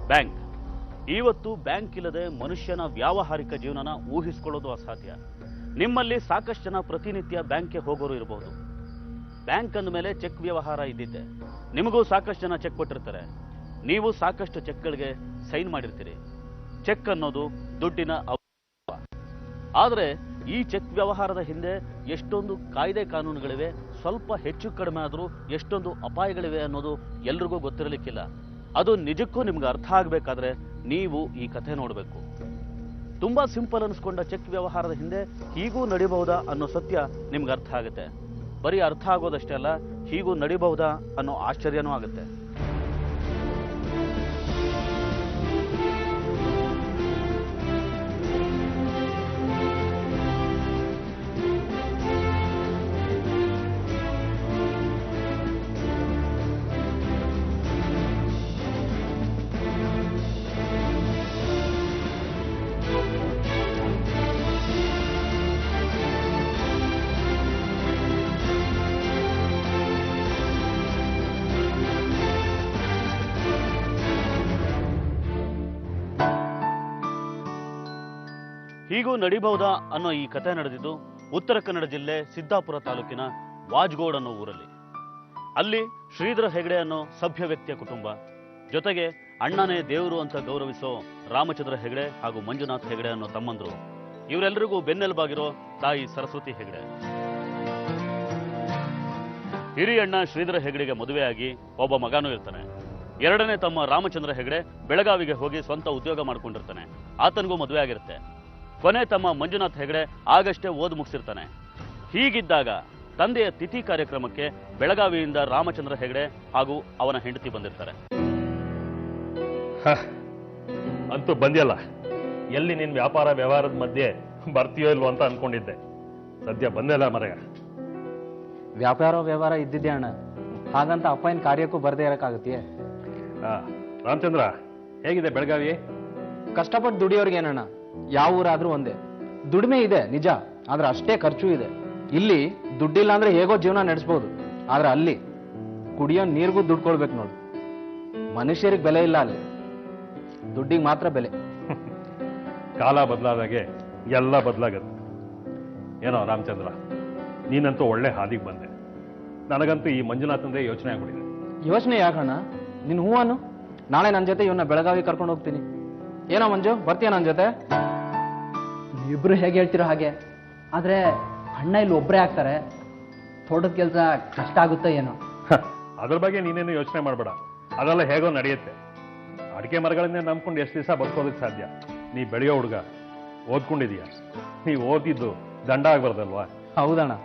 Bank. ಇವತ್ತು bank ಇಲ್ಲದೆ ಮನುಷ್ಯನ ವ್ಯಾವಹಾರಿಕ ಜೀವನನ ಊಹಿಸಿಕೊಳ್ಳೋದು ಅಸಾಧ್ಯ. ನಿಮ್ಮಲ್ಲಿ ಸಾಕಷ್ಟು ಜನ ಪ್ರತಿನಿತ್ಯ ಬ್ಯಾಂಕ್ಗೆ ಹೋಗೋರು ಇರಬಹುದು. ಬ್ಯಾಂಕ್ ಅಂದ ಮೇಲೆ ಚೆಕ್ ವ್ಯವಹಾರ ಇದ್ದಿದ್ದೆ. ನಿಮಗೂ ಸಾಕಷ್ಟು ಜನ ಚೆಕ್ ಕೊಟ್ಟಿರ್ತಾರೆ. ನೀವು ಸಾಕಷ್ಟು ಚೆಕ್ಗಳಿಗೆ ಸೈನ್ ಮಾಡಿರ್ತೀರಿ. ಚೆಕ್ ಅನ್ನೋದು ದುಡ್ಡಿನ ಆದರೆ ಈ ಚೆಕ್ ವ್ಯವಹಾರದ ಹಿಂದೆ ಎಷ್ಟೊಂದು ಕಾಯ್ದೆ ಕಾನೂನುಗಳಿವೆ, ಸ್ವಲ್ಪ ಹೆಚ್ಚು ಕಡಿಮೆ ಆದರೂ ಎಷ್ಟೊಂದು ಅಪಾಯಗಳಿವೆ ಅನ್ನೋದು ಎಲ್ರಿಗೂ ಗೊತ್ತಿರಲಿಕ್ಕಿಲ್ಲ. ಅದು ನಿಜಕ್ಕೂ ನಿಮ್ಗೆ ಅರ್ಥ ಆಗಬೇಕಾದ್ರೆ ನೀವು ಈ ಕಥೆ ನೋಡಬೇಕು. ತುಂಬಾ ಸಿಂಪಲ್ ಅನಿಸ್ಕೊಂಡ ಚೆಕ್ ವ್ಯವಹಾರದ ಹಿಂದೆ ಹೀಗೂ ನಡಿಬಹುದಾ ಅನ್ನೋ ಸತ್ಯ ನಿಮ್ಗೆ ಅರ್ಥ ಆಗುತ್ತೆ. ಬರೀ ಅರ್ಥ ಆಗೋದಷ್ಟೇ ಅಲ್ಲ, ಹೀಗೂ ನಡಿಬಹುದಾ ಅನ್ನೋ ಆಶ್ಚರ್ಯನೂ ಆಗುತ್ತೆ. ಹೀಗೂ ನಡಿಬಹುದಾ ಅನ್ನೋ ಈ ಕಥೆ ನಡೆದಿದ್ದು ಉತ್ತರ ಕನ್ನಡ ಜಿಲ್ಲೆ ಸಿದ್ದಾಪುರ ತಾಲೂಕಿನ ವಾಜ್ಗೋಡ್ ಅನ್ನೋ ಊರಲ್ಲಿ. ಅಲ್ಲಿ ಶ್ರೀಧರ ಹೆಗಡೆ ಅನ್ನೋ ಸಭ್ಯ ವ್ಯಕ್ತಿಯ ಕುಟುಂಬ, ಜೊತೆಗೆ ಅಣ್ಣನೇ ದೇವರು ಅಂತ ಗೌರವಿಸೋ ರಾಮಚಂದ್ರ ಹೆಗಡೆ ಹಾಗೂ ಮಂಜುನಾಥ್ ಹೆಗಡೆ ಅನ್ನೋ ತಮ್ಮಂದ್ರು. ಇವರೆಲ್ಲರಿಗೂ ಬೆನ್ನೆಲುಬಾಗಿರೋ ತಾಯಿ ಸರಸ್ವತಿ ಹೆಗಡೆ. ಹಿರಿಯ ಅಣ್ಣ ಶ್ರೀಧರ ಹೆಗಡೆಗೆ ಮದುವೆಯಾಗಿ ಒಬ್ಬ ಮಗನೂ ಇರ್ತಾನೆ. ಎರಡನೇ ತಮ್ಮ ರಾಮಚಂದ್ರ ಹೆಗಡೆ ಬೆಳಗಾವಿಗೆ ಹೋಗಿ ಸ್ವಂತ ಉದ್ಯೋಗ ಮಾಡ್ಕೊಂಡಿರ್ತಾನೆ. ಆತನಿಗೂ ಮದುವೆ ಆಗಿರುತ್ತೆ. ಕೊನೆ ತಮ್ಮ ಮಂಜುನಾಥ್ ಹೆಗಡೆ ಆಗಷ್ಟೇ ಓದು ಮುಗಿಸಿರ್ತಾನೆ. ಹೀಗಿದ್ದಾಗ ತಂದೆಯ ತಿಥಿ ಕಾರ್ಯಕ್ರಮಕ್ಕೆ ಬೆಳಗಾವಿಯಿಂದ ರಾಮಚಂದ್ರ ಹೆಗಡೆ ಹಾಗೂ ಅವನ ಹೆಂಡತಿ ಬಂದಿರ್ತಾರೆ. ಅಂತೂ ಬಂದಿಯಲ್ಲ. ಎಲ್ಲಿ ನಿನ್ ವ್ಯವಹಾರದ ಮಧ್ಯೆ ಬರ್ತೀಯೋ ಇಲ್ವೋ ಅಂತ ಅನ್ಕೊಂಡಿದ್ದೆ. ಸದ್ಯ ಬಂದಿಲ್ಲ ಮರೆಯ. ವ್ಯವಹಾರ ಇದ್ದಿದ್ದೆ ಅಣ್ಣ, ಹಾಗಂತ ಅಪ್ಪನ ಕಾರ್ಯಕ್ಕೂ ಬರ್ದೇ ಇರಕ್ಕಾಗತ್ತೆಯೇ? ರಾಮಚಂದ್ರ, ಹೇಗಿದೆ ಬೆಳಗಾವಿ? ಕಷ್ಟಪಟ್ಟು ದುಡಿಯೋರ್ಗೆ ಏನಣ್ಣ, ಯಾವ ಊರಾದ್ರೂ ಒಂದೇ. ದುಡಿಮೆ ಇದೆ ನಿಜ, ಆದ್ರೆ ಅಷ್ಟೇ ಖರ್ಚು ಇದೆ. ಇಲ್ಲಿ ದುಡ್ಡಿಲ್ಲ ಅಂದ್ರೆ ಹೇಗೋ ಜೀವನ ನಡೆಸಬಹುದು, ಆದ್ರೆ ಅಲ್ಲಿ ಕುಡಿಯೋ ನೀರಿಗೂ ದುಡ್ಡು ಕೊಡ್ಬೇಕು ನೋಡಿ. ಮನುಷ್ಯರಿಗೆ ಬೆಲೆ ಇಲ್ಲ, ಅಲ್ಲಿ ದುಡ್ಡಿಗೆ ಮಾತ್ರ ಬೆಲೆ. ಕಾಲ ಬದಲಾದಾಗೆ ಎಲ್ಲ ಬದಲಾಗತ್ತೆ. ಏನೋ ರಾಮಚಂದ್ರ, ನೀನಂತೂ ಒಳ್ಳೆ ಹಾದಿಗೆ ಬಂದೆ. ನನಗಂತೂ ಈ ಮಂಜುನಾಥಂದೇ ಯೋಚನೆ ಆಗ್ಬಿಟ್ಟಿದೆ. ಯೋಚನೆ ಯಾಕಣ್ಣ? ನಿನ್ ಹೂವನ್ನು ನಾಳೆ ನನ್ನ ಜೊತೆ ಇವನ್ನ ಬೆಳಗಾವಿ ಕರ್ಕೊಂಡು ಹೋಗ್ತೀನಿ. ಏನೋ ಮಂಜು, ಬರ್ತೀಯ ನನ್ನ ಜೊತೆ? ಇಬ್ರು ಹೇಗೆ ಹೇಳ್ತಿರೋ ಹಾಗೆ. ಆದ್ರೆ ಅಣ್ಣ ಇಲ್ಲಿ ಒಬ್ಬರೇ ಆಗ್ತಾರೆ, ತೋಟದ ಕೆಲಸ ಕಷ್ಟ ಆಗುತ್ತೋ ಏನೋ. ಅದ್ರ ಬಗ್ಗೆ ನೀನೇನು ಯೋಚನೆ ಮಾಡಬೇಡ, ಅದೆಲ್ಲ ಹೇಗೋ ನಡೆಯುತ್ತೆ. ಅಡಿಕೆ ಮರಗಳನ್ನೇ ನಂಬ್ಕೊಂಡು ಎಷ್ಟು ದಿವಸ ಬದುಕೋದಕ್ಕೆ ಸಾಧ್ಯ? ನೀ ಬೆಳೆಯೋ ಹುಡುಗ, ಓದ್ಕೊಂಡಿದೀಯ. ನೀವು ಓದಿದ್ದು ದಂಡ ಆಗ್ಬಾರ್ದಲ್ವಾ? ಹೌದಣ್ಣ,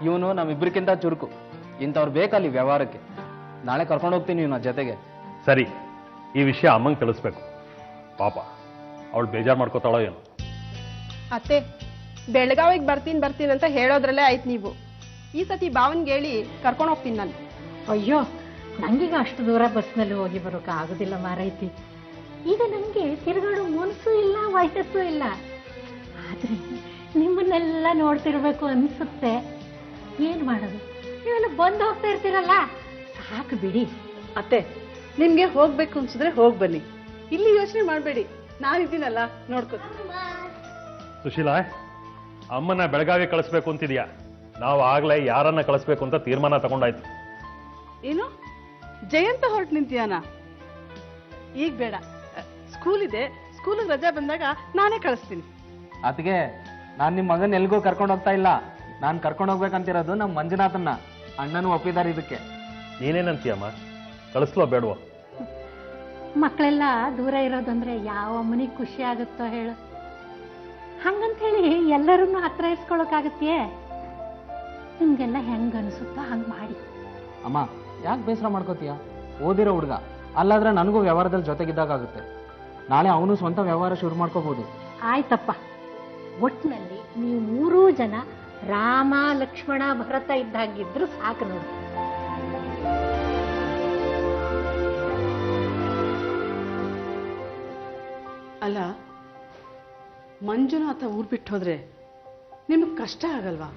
ಇವನು ನಮ್ಮಿಬ್ರಿಗಿಂತ ಚುರುಕು. ಇಂಥವ್ರು ಬೇಕಲ್ಲಿ ವ್ಯವಹಾರಕ್ಕೆ. ನಾಳೆ ಕರ್ಕೊಂಡು ಹೋಗ್ತೀನಿ ಇವನ ಜೊತೆಗೆ. ಸರಿ, ಈ ವಿಷಯ ಅಮ್ಮಂಗೆ ತಿಳಿಸ್ಬೇಕು. ಪಾಪ ಅವಳು ಬೇಜಾರು ಮಾಡ್ಕೋತಾಳೋ ಏನೋ. ಅತ್ತೆ, ಬೆಳಗಾವಿಗೆ ಬರ್ತೀನಿ ಅಂತ ಹೇಳೋದ್ರಲ್ಲೇ ಆಯ್ತು ನೀವು. ಈ ಸತಿ ಭಾವನ್ಗೆ ಹೇಳಿ ಕರ್ಕೊಂಡು ಹೋಗ್ತೀನಿ ನಾನು. ಅಯ್ಯೋ, ನಂಗೀಗ ಅಷ್ಟು ದೂರ ಬಸ್ನಲ್ಲಿ ಹೋಗಿ ಬರೋಕೆ ಆಗುದಿಲ್ಲ ಮಾರೈತಿ. ಈಗ ನಮ್ಗೆ ತಿರುಗಾಡೋ ಮನಸ್ಸು ಇಲ್ಲ, ವಯಸ್ಸು ಇಲ್ಲ. ಆದ್ರೆ ನಿಮ್ಮನ್ನೆಲ್ಲ ನೋಡ್ತಿರ್ಬೇಕು ಅನ್ಸುತ್ತೆ. ಏನ್ ಮಾಡೋದು, ನೀವೆಲ್ಲ ಬಂದು ಹೋಗ್ತಾ ಇರ್ತೀರಲ್ಲ, ಸಾಕು ಬಿಡಿ. ಅತ್ತೆ, ನಿಮ್ಗೆ ಹೋಗ್ಬೇಕು ಅನ್ಸಿದ್ರೆ ಹೋಗ್ ಬನ್ನಿ, ಇಲ್ಲಿ ಯೋಚನೆ ಮಾಡಬೇಡಿ, ನಾನಿದ್ದೀನಲ್ಲ ನೋಡ್ಕೋತೀನಿ. ಸುಶೀಲಾ, ಅಮ್ಮನ ಬೆಳಗಾವಿ ಕಳಿಸ್ಬೇಕು ಅಂತಿದ್ಯಾ? ನಾವು ಆಗ್ಲೇ ಯಾರನ್ನ ಕಳಿಸ್ಬೇಕು ಅಂತ ತೀರ್ಮಾನ ತಗೊಂಡಾಯ್ತು. ಏನು ಜಯಂತ ಹೊರಟು ನಿಂತಿಯಾನ? ಈಗ ಬೇಡ, ಸ್ಕೂಲ್ ಇದೆ, ಸ್ಕೂಲಿಗೆ ರಜಾ ಬಂದಾಗ ನಾನೇ ಕಳಿಸ್ತೀನಿ. ಅದಕ್ಕೆ ನಾನು ನಿಮ್ಮ ಮಗನ ಎಲ್ಗೂ ಕರ್ಕೊಂಡು ಹೋಗ್ತಾ ಇಲ್ಲ. ನಾನು ಕರ್ಕೊಂಡು ಹೋಗ್ಬೇಕಂತಿರೋದು ನಮ್ಮ ಮಂಜುನಾಥನ್ನ. ಅಣ್ಣನೂ ಒಪ್ಪಿದ್ದಾರೆ ಇದಕ್ಕೆ. ನೀನೇನಂತೀಯಮ್ಮ, ಕಳಿಸ್ಲೋ ಬೇಡವೋ? ಮಕ್ಕಳೆಲ್ಲ ದೂರ ಇರೋದಂದ್ರೆ ಯಾವ ಅಮ್ಮನಿಗೆ ಖುಷಿ ಆಗುತ್ತೋ ಹೇಳು. ಹಂಗಂತ ಹೇಳಿ ಎಲ್ಲರನ್ನೂ ಹತ್ರ ಇಸ್ಕೊಳಕ್ಕಾಗತ್ತೆಯೇ? ನಿಮ್ಗೆಲ್ಲ ಹೆಂಗ ಅನಿಸುತ್ತೋ ಹಂಗ್ ಮಾಡಿ. ಅಮ್ಮ, ಯಾಕೆ ಬೇಸರ ಮಾಡ್ಕೋತೀಯ? ಓದಿರೋ ಹುಡುಗ, ಅಲ್ಲಾದ್ರೆ ನನಗೂ ವ್ಯವಹಾರದಲ್ಲಿ ಜೊತೆಗಿದ್ದಾಗುತ್ತೆ. ನಾಳೆ ಅವನು ಸ್ವಂತ ವ್ಯವಹಾರ ಶುರು ಮಾಡ್ಕೋಬಹುದು. ಆಯ್ತಪ್ಪ, ಒಟ್ಟಿನಲ್ಲಿ ನೀವು ಮೂರೂ ಜನ ರಾಮ ಲಕ್ಷ್ಮಣ ಭರತ ಇದ್ದಾಗಿದ್ರು ಸಾಕು ನೋಡಿ. ಅಲ್ಲ, ಮಂಜುನಾಥ ಊರ್ ಬಿಟ್ಟು ಹೋದ್ರೆ ನಿಮ್ಗೆ ಕಷ್ಟ ಆಗಲ್ವಾ?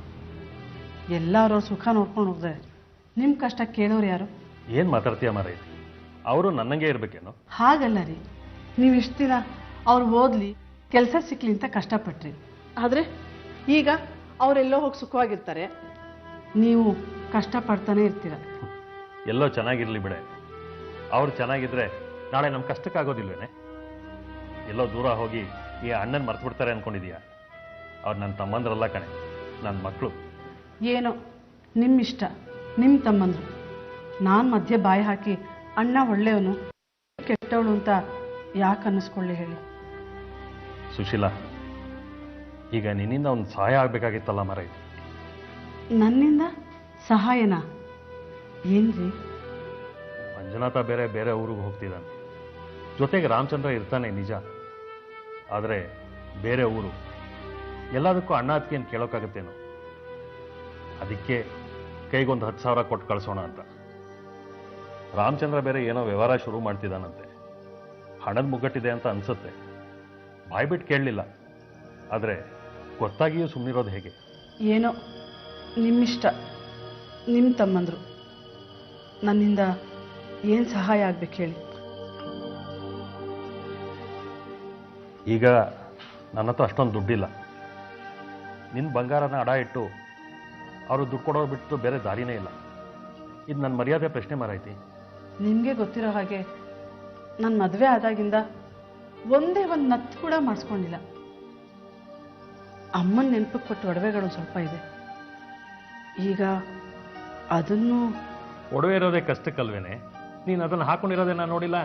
ಎಲ್ಲಾರು ಸುಖ ನೋಡ್ಕೊಂಡು ಹೋದ್ರೆ ನಿಮ್ ಕಷ್ಟ ಕೇಳೋರು ಯಾರು? ಏನ್ ಮಾತಾಡ್ತೀಯ ಮಾರೈತಿ? ಅವರು ನನ್ನಂಗೆ ಇರ್ಬೇಕೇನೋ? ಹಾಗಲ್ಲ ರೀ, ನೀವು ಇಷ್ಟು ದಿನ ಅವ್ರು ಓದಲಿ ಕೆಲಸ ಸಿಕ್ಲಿ ಅಂತ ಕಷ್ಟಪಟ್ರಿ. ಆದರೆ ಈಗ ಅವರೆಲ್ಲೋ ಹೋಗಿ ಸುಖವಾಗಿರ್ತಾರೆ, ನೀವು ಕಷ್ಟಪಡ್ತಾನೆ ಇರ್ತೀರ. ಎಲ್ಲೋ ಚೆನ್ನಾಗಿರ್ಲಿ ಬಿಡೆ, ಅವ್ರು ಚೆನ್ನಾಗಿದ್ರೆ ನಾಳೆ ನಮ್ಮ ಕಷ್ಟಕ್ಕಾಗೋದಿಲ್ವೇನೆ? ಎಲ್ಲೋ ದೂರ ಹೋಗಿ ಈ ಅಣ್ಣನ ಮರ್ತು ಬಿಡ್ತಾರೆ ಅನ್ಕೊಂಡಿದೀಯಾ? ಅವ್ರು ನನ್ನ ತಮ್ಮಂದ್ರಲ್ಲ ಕಣೆ, ನನ್ನ ಮಕ್ಕಳು. ಏನೋ ನಿಮ್ಮಿಷ್ಟ, ನಿಮ್ಮ ತಮ್ಮಂದ್ರು. ನಾನು ಮಧ್ಯೆ ಬಾಯಿ ಹಾಕಿ ಅಣ್ಣ ಒಳ್ಳೆಯವನು ಕೆಟ್ಟವಳು ಅಂತ ಯಾಕೆ ಅನ್ನಿಸ್ಕೊಳ್ಳಿ ಹೇಳಿ? ಸುಶೀಲಾ, ಈಗ ನಿನ್ನಿಂದ ಒಂದು ಸಹಾಯ ಆಗ್ಬೇಕಾಗಿತ್ತಲ್ಲ ಮಾರೈ. ನನ್ನಿಂದ ಸಹಾಯನಾ? ಏನ್ರಿ? ಮಂಜುನಾಥ ಬೇರೆ ಬೇರೆ ಊರಿಗೆ ಹೋಗ್ತಿದ್ದಾನೆ, ಜೊತೆಗೆ ರಾಮಚಂದ್ರ ಇರ್ತಾನೆ ನಿಜ. ಆದರೆ ಬೇರೆ ಊರು, ಎಲ್ಲದಕ್ಕೂ ಅಣ್ಣ ಅದಕ್ಕೇನು ಕೇಳೋಕ್ಕಾಗತ್ತೇನೋ. ಅದಕ್ಕೆ ಕೈಗೊಂದು 10,000 ಕೊಟ್ಟು ಕಳಿಸೋಣ ಅಂತ. ರಾಮಚಂದ್ರ ಬೇರೆ ಏನೋ ವ್ಯವಹಾರ ಶುರು ಮಾಡ್ತಿದ್ದಾನಂತೆ. ಹಣದ ಮುಗ್ಗಟ್ಟಿದೆ ಅಂತ ಅನ್ಸುತ್ತೆ. ಬಾಯ್ಬಿಟ್ಟು ಕೇಳಲಿಲ್ಲ, ಆದರೆ ಗೊತ್ತಾಗಿಯೂ ಸುಮ್ಮನಿರೋದು ಹೇಗೆ? ಏನೋ ನಿಮ್ಮಿಷ್ಟ, ನಿಮ್ಮ ತಮ್ಮಂದ್ರು. ನನ್ನಿಂದ ಏನು ಸಹಾಯ ಆಗ್ಬೇಕು ಹೇಳಿ? ಈಗ ನನ್ನ ಹತ್ರ ಅಷ್ಟೊಂದು ದುಡ್ಡಿಲ್ಲ. ನಿನ್ನ ಬಂಗಾರನ ಅಡ ಇಟ್ಟು ಅವರು ದುಡ್ಡು ಕೊಡೋದು ಬಿಟ್ಟು ಬೇರೆ ದಾರಿನೇ ಇಲ್ಲ. ಇದು ನನ್ನ ಮರ್ಯಾದೆ ಪ್ರಶ್ನೆ ಮಾರೈತಿ. ನಿಮಗೆ ಗೊತ್ತಿರೋ ಹಾಗೆ ನನ್ನ ಮದುವೆ ಆದಾಗಿಂದ ಒಂದೇ ಒಂದು ನತ್ತು ಕೂಡ ಮಾಡಿಸ್ಕೊಂಡಿಲ್ಲ. ಅಮ್ಮನ ನೆನಪಿಗೆ ಕೊಟ್ಟು ಒಡವೆಗಳು ಸ್ವಲ್ಪ ಇದೆ. ಈಗ ಅದನ್ನು ಒಡವೆ ಇರೋದೇ ಕಷ್ಟಕ್ಕಲ್ವೇನೆ? ನೀನು ಅದನ್ನು ಹಾಕೊಂಡಿರೋದೇ ನಾನು ನೋಡಿಲ್ಲ.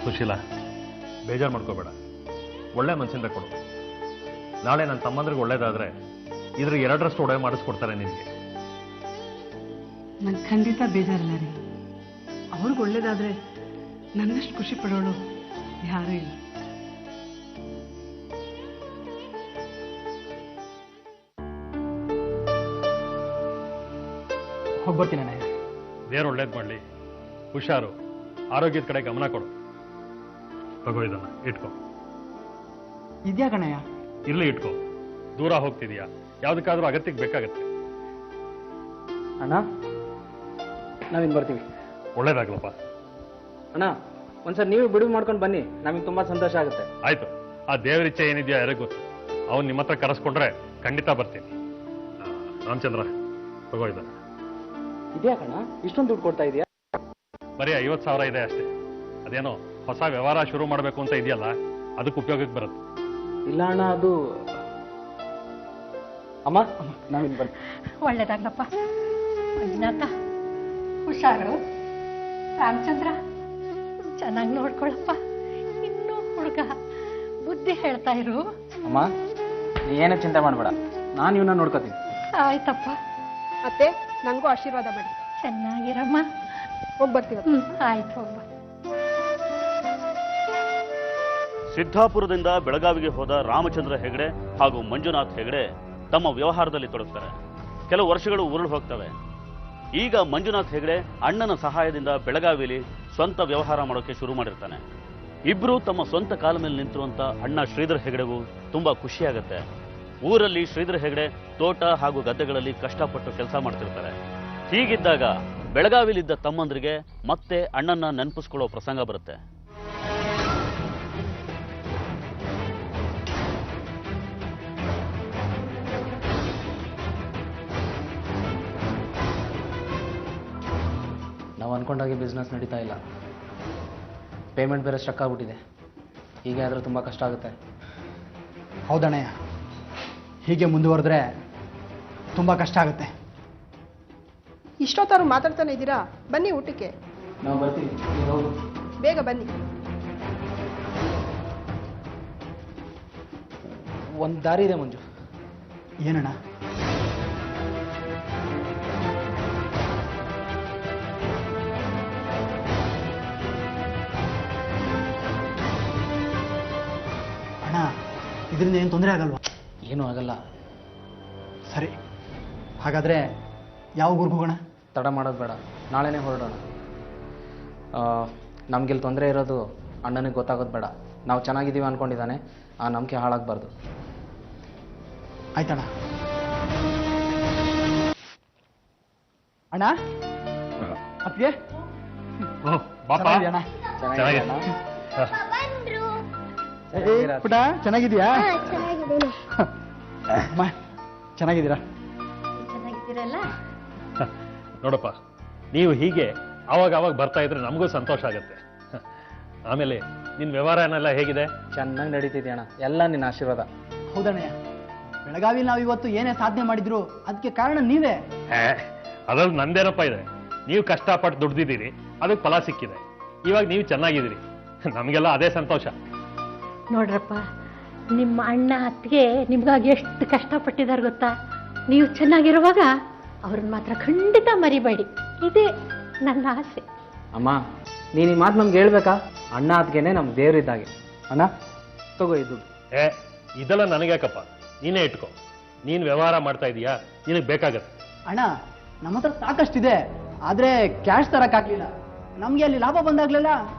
ಸುಶೀಲಾ, ಬೇಜಾರು ಮಾಡ್ಕೋಬೇಡ, ಒಳ್ಳೆ ಮನಸ್ಸಿಂದ ಕೊಡು. ನಾಳೆ ನನ್ನ ತಮ್ಮಂದ್ರಿಗೆ ಒಳ್ಳೇದಾದ್ರೆ ಇದ್ರ 2ರಷ್ಟು ಒಡವೆ ಮಾಡಿಸ್ಕೊಡ್ತಾರೆ ನಿನಗೆ. ನಂಗೆ ಖಂಡಿತ ಬೇಜಾರಿಲ್ಲ ರೀ. ಅವ್ರಿಗೆ ಒಳ್ಳೇದಾದ್ರೆ ನನ್ನಷ್ಟು ಖುಷಿ ಪಡೋಳು ಯಾರೂ ಇಲ್ಲ. ಹೋಗ್ಬರ್ತೀನಿ ಅಣ್ಣ. ದೇವ್ರು ಒಳ್ಳೇದು ಮಾಡಲಿ. ಹುಷಾರು, ಆರೋಗ್ಯದ ಕಡೆ ಗಮನ ಕೊಡು. ತಗೋ ಇದನ್ನ ಇಟ್ಕೋ. ಇದ್ಯಾ ಕಣಯ್ಯ? ಇರ್ಲಿ, ಇಟ್ಕೋ. ದೂರ ಹೋಗ್ತಿದ್ಯಾ, ಯಾವ್ದಕ್ಕಾದ್ರೂ ಅಗತ್ಯಕ್ಕೆ ಬೇಕಾಗತ್ತೆ. ಅಣ್ಣ, ನಾವಿನ್ ಬರ್ತೀವಿ. ಒಳ್ಳೇದಾಗ್ಲಪ್ಪ. ಅಣ್ಣ, ಒಂದ್ಸರಿ ನೀವು ಬಿಡುವು ಮಾಡ್ಕೊಂಡು ಬನ್ನಿ, ನಮಗೆ ತುಂಬಾ ಸಂತೋಷ ಆಗುತ್ತೆ. ಆಯ್ತು, ಆ ದೇವರಿಚ್ಛೆ ಏನಿದೆಯಾ ಯಾರಿಗೂ ಗೊತ್ತು. ಅವ್ನು ನಿಮ್ಮ ಹತ್ರ ಕರೆಸ್ಕೊಂಡ್ರೆ ಖಂಡಿತ ಬರ್ತೀನಿ. ರಾಮಚಂದ್ರ, ತಗೋ ಇದನ್ನ. ಇದ್ಯಾ ಕಣ, ಇಷ್ಟೊಂದು ದುಡ್ಡು ಕೊಡ್ತಾ ಇದೆಯಾ? ಬರೀ 50,000 ಇದೆ ಅಷ್ಟೇ. ಅದೇನೋ ಹೊಸ ವ್ಯವಹಾರ ಶುರು ಮಾಡಬೇಕು ಅಂತ ಇದೆಯಲ್ಲ, ಅದಕ್ಕೆ ಉಪಯೋಗಕ್ಕೆ ಬರುತ್ತೆ. ಇಲ್ಲ ಅಣ್ಣ, ಅದು ಅಮ್ಮ, ನಾವಿನ್ ಬನ್ನಿ. ಒಳ್ಳೇದಾಗ್ಲಪ್ಪ. ಮಂಜುನಾಥ, ಹುಷಾರು. ರಾಮಚಂದ್ರ, ಚೆನ್ನಾಗಿ ನೋಡ್ಕೊಳಪ್ಪ. ಇನ್ನೂ ಹುಡುಗ, ಬುದ್ಧಿ ಹೇಳ್ತಾ ಇರು. ಅಮ್ಮ, ಏನು ಚಿಂತೆ ಮಾಡಬೇಡ, ನಾನು ಇವನ್ನ ನೋಡ್ಕೋತೀನಿ. ಆಯ್ತಪ್ಪ. ಅತ್ತೆ, ನನಗೂ ಆಶೀರ್ವಾದ ಮಾಡಿ. ಚೆನ್ನಾಗಿರಮ್ಮ. ಹೋಗಿ ಬರ್ತೀವಿ. ಆಯ್ತು, ಹೋಗ್ಬ. ಸಿದ್ದಾಪುರದಿಂದ ಬೆಳಗಾವಿಗೆ ಹೋದ ರಾಮಚಂದ್ರ ಹೆಗಡೆ ಹಾಗೂ ಮಂಜುನಾಥ್ ಹೆಗಡೆ ತಮ್ಮ ವ್ಯವಹಾರದಲ್ಲಿ ತೊಡಗ್ತಾರೆ. ಕೆಲವು ವರ್ಷಗಳು ಉರುಳು ಹೋಗ್ತವೆ. ಈಗ ಮಂಜುನಾಥ್ ಹೆಗಡೆ ಅಣ್ಣನ ಸಹಾಯದಿಂದ ಬೆಳಗಾವಿಯಲ್ಲಿ ಸ್ವಂತ ವ್ಯವಹಾರ ಮಾಡೋಕೆ ಶುರು ಮಾಡಿರ್ತಾನೆ. ಇಬ್ರು ತಮ್ಮ ಸ್ವಂತ ಕಾಲ ಮೇಲೆ ನಿಂತಿರುವಂತ ಅಣ್ಣ ಶ್ರೀಧರ್ ಹೆಗಡೆಗೂ ತುಂಬಾ ಖುಷಿಯಾಗುತ್ತೆ. ಊರಲ್ಲಿ ಶ್ರೀಧರ್ ಹೆಗಡೆ ತೋಟ ಹಾಗೂ ಗದ್ದೆಗಳಲ್ಲಿ ಕಷ್ಟಪಟ್ಟು ಕೆಲಸ ಮಾಡ್ತಿರ್ತಾರೆ. ಹೀಗಿದ್ದಾಗ ಬೆಳಗಾವಿಲಿದ್ದ ತಮ್ಮಂದ್ರಿಗೆ ಮತ್ತೆ ಅಣ್ಣನ ನೆನಪಿಸ್ಕೊಳ್ಳೋ ಪ್ರಸಂಗ ಬರುತ್ತೆ. ನಾವು ಅನ್ಕೊಂಡಾಗೆ ಬಿಸ್ನೆಸ್ ನಡೀತಾ ಇಲ್ಲ. ಪೇಮೆಂಟ್ ಬೇರೆ ಸ್ಟಕ್ ಆಗ್ಬಿಟ್ಟಿದೆ. ಹೀಗೆ ಆದರೆ ತುಂಬ ಕಷ್ಟ ಆಗುತ್ತೆ. ಹೌದಣ್ಣಯ್ಯ, ಹೀಗೆ ಮುಂದುವರೆದ್ರೆ ತುಂಬ ಕಷ್ಟ ಆಗುತ್ತೆ. ಇಷ್ಟೊತ್ತಾರು ಮಾತಾಡ್ತಾನೆ ಇದ್ದೀರಾ? ಬನ್ನಿ ಊಟಕ್ಕೆ. ನಾವು ಬರ್ತೀವಿ, ಬೇಗ ಬನ್ನಿ. ಒಂದು ದಾರಿ ಇದೆ ಮಂಜು. ಏನಣ್ಣ? ಅಣ್ಣ, ಇದರಿಂದ ಏನು ತೊಂದರೆ ಆಗಲ್ವಾ? ಏನೂ ಆಗಲ್ಲ. ಸರಿ, ಹಾಗಾದರೆ ಯಾವ ಊರಿಗೆ ಹೋಗೋಣ? ತಡ ಮಾಡೋದು ಬೇಡ, ನಾಳೆನೇ ಹೊರಡೋಣ. ನಮಗಿಲ್ಲಿ ತೊಂದರೆ ಇರೋದು ಅಣ್ಣನಿಗೆ ಗೊತ್ತಾಗೋದು ಬೇಡ. ನಾವು ಚೆನ್ನಾಗಿದ್ದೀವಿ ಅಂದ್ಕೊಂಡಿದ್ದಾನೆ, ಆ ನಂಬಿಕೆ ಹಾಳಾಗಬಾರ್ದು. ಆಯ್ತಣ್ಣ. ಅಣ್ಣ, ಅತ್ತಿಗೆ ಚೆನ್ನಾಗಿದ್ಯಾ? ಪುಟ ಚೆನ್ನಾಗಿದ್ಯಾ? ಚೆನ್ನಾಗಿದ್ದೀರಾ? ಚೆನ್ನಾಗಿದ್ದೀರಲ್ಲ? ನೋಡಪ್ಪ, ನೀವು ಹೀಗೆ ಅವಾಗ ಬರ್ತಾ ಇದ್ರೆ ನಮಗೂ ಸಂತೋಷ ಆಗುತ್ತೆ. ಆಮೇಲೆ ನಿನ್ನ ವ್ಯವಹಾರನೆಲ್ಲ ಹೇಗಿದೆ? ಚೆನ್ನಾಗಿ ನಡೀತಿದ್ದೆ ಅಣ್ಣ, ಎಲ್ಲ ನಿನ್ನ ಆಶೀರ್ವಾದ. ಹೌದಣ್ಣಯ್ಯ, ಬೆಳಗಾವಿಲಿ ನಾವು ಇವತ್ತು ಏನೇ ಸಾಧನೆ ಮಾಡಿದ್ರು ಅದಕ್ಕೆ ಕಾರಣ ನೀವೇ. ಅದ್ರಲ್ಲಿ ನಂದೇನಪ್ಪ ಇದೆ, ನೀವು ಕಷ್ಟಪಟ್ಟು ದುಡ್ದಿದ್ದೀರಿ, ಅದಕ್ಕೆ ಫಲ ಸಿಕ್ಕಿದೆ. ಇವಾಗ ನೀವು ಚೆನ್ನಾಗಿದ್ದೀರಿ, ನಮಗೆಲ್ಲ ಅದೇ ಸಂತೋಷ. ನೋಡ್ರಪ್ಪ, ನಿಮ್ಮ ಅಣ್ಣ ಅತ್ತಿಗೆ ನಿಮ್ಗಾಗಿ ಎಷ್ಟು ಕಷ್ಟಪಟ್ಟಿದ್ದಾರೆ ಗೊತ್ತಾ? ನೀವು ಚೆನ್ನಾಗಿರುವಾಗ ಅವ್ರನ್ನ ಮಾತ್ರ ಖಂಡಿತ ಮರಿಬೇಡಿ, ಇದೇ ನನ್ನ ಆಸೆ. ಅಮ್ಮ, ನೀನು ಈ ಮಾತು ನಮ್ಗೆ ಹೇಳ್ಬೇಕಾ? ಅಣ್ಣ ಅತ್ತಿಗೆನೆ ನಮ್ಮ ದೇವರಿದ್ದಾಗೆ. ಅಣ್ಣ ತಗೋ ಇದು. ಇದೆಲ್ಲ ನನಗ್ಯಾಕಪ್ಪ, ನೀನೇ ಇಟ್ಕೋ. ನೀನು ವ್ಯವಹಾರ ಮಾಡ್ತಾ ಇದೀಯಾ, ನಿನಗೆ ಬೇಕಾಗತ್ತೆ. ಅಣ್ಣ, ನಮ್ಮ ಹತ್ರ ಸಾಕಷ್ಟಿದೆ, ಆದ್ರೆ ಕ್ಯಾಶ್ ತರಕ್ಕಾಗ್ಲಿಲ್ಲ. ನಮ್ಗೆ ಅಲ್ಲಿ ಲಾಭ ಬಂದಾಗ್ಲೆಲ್ಲ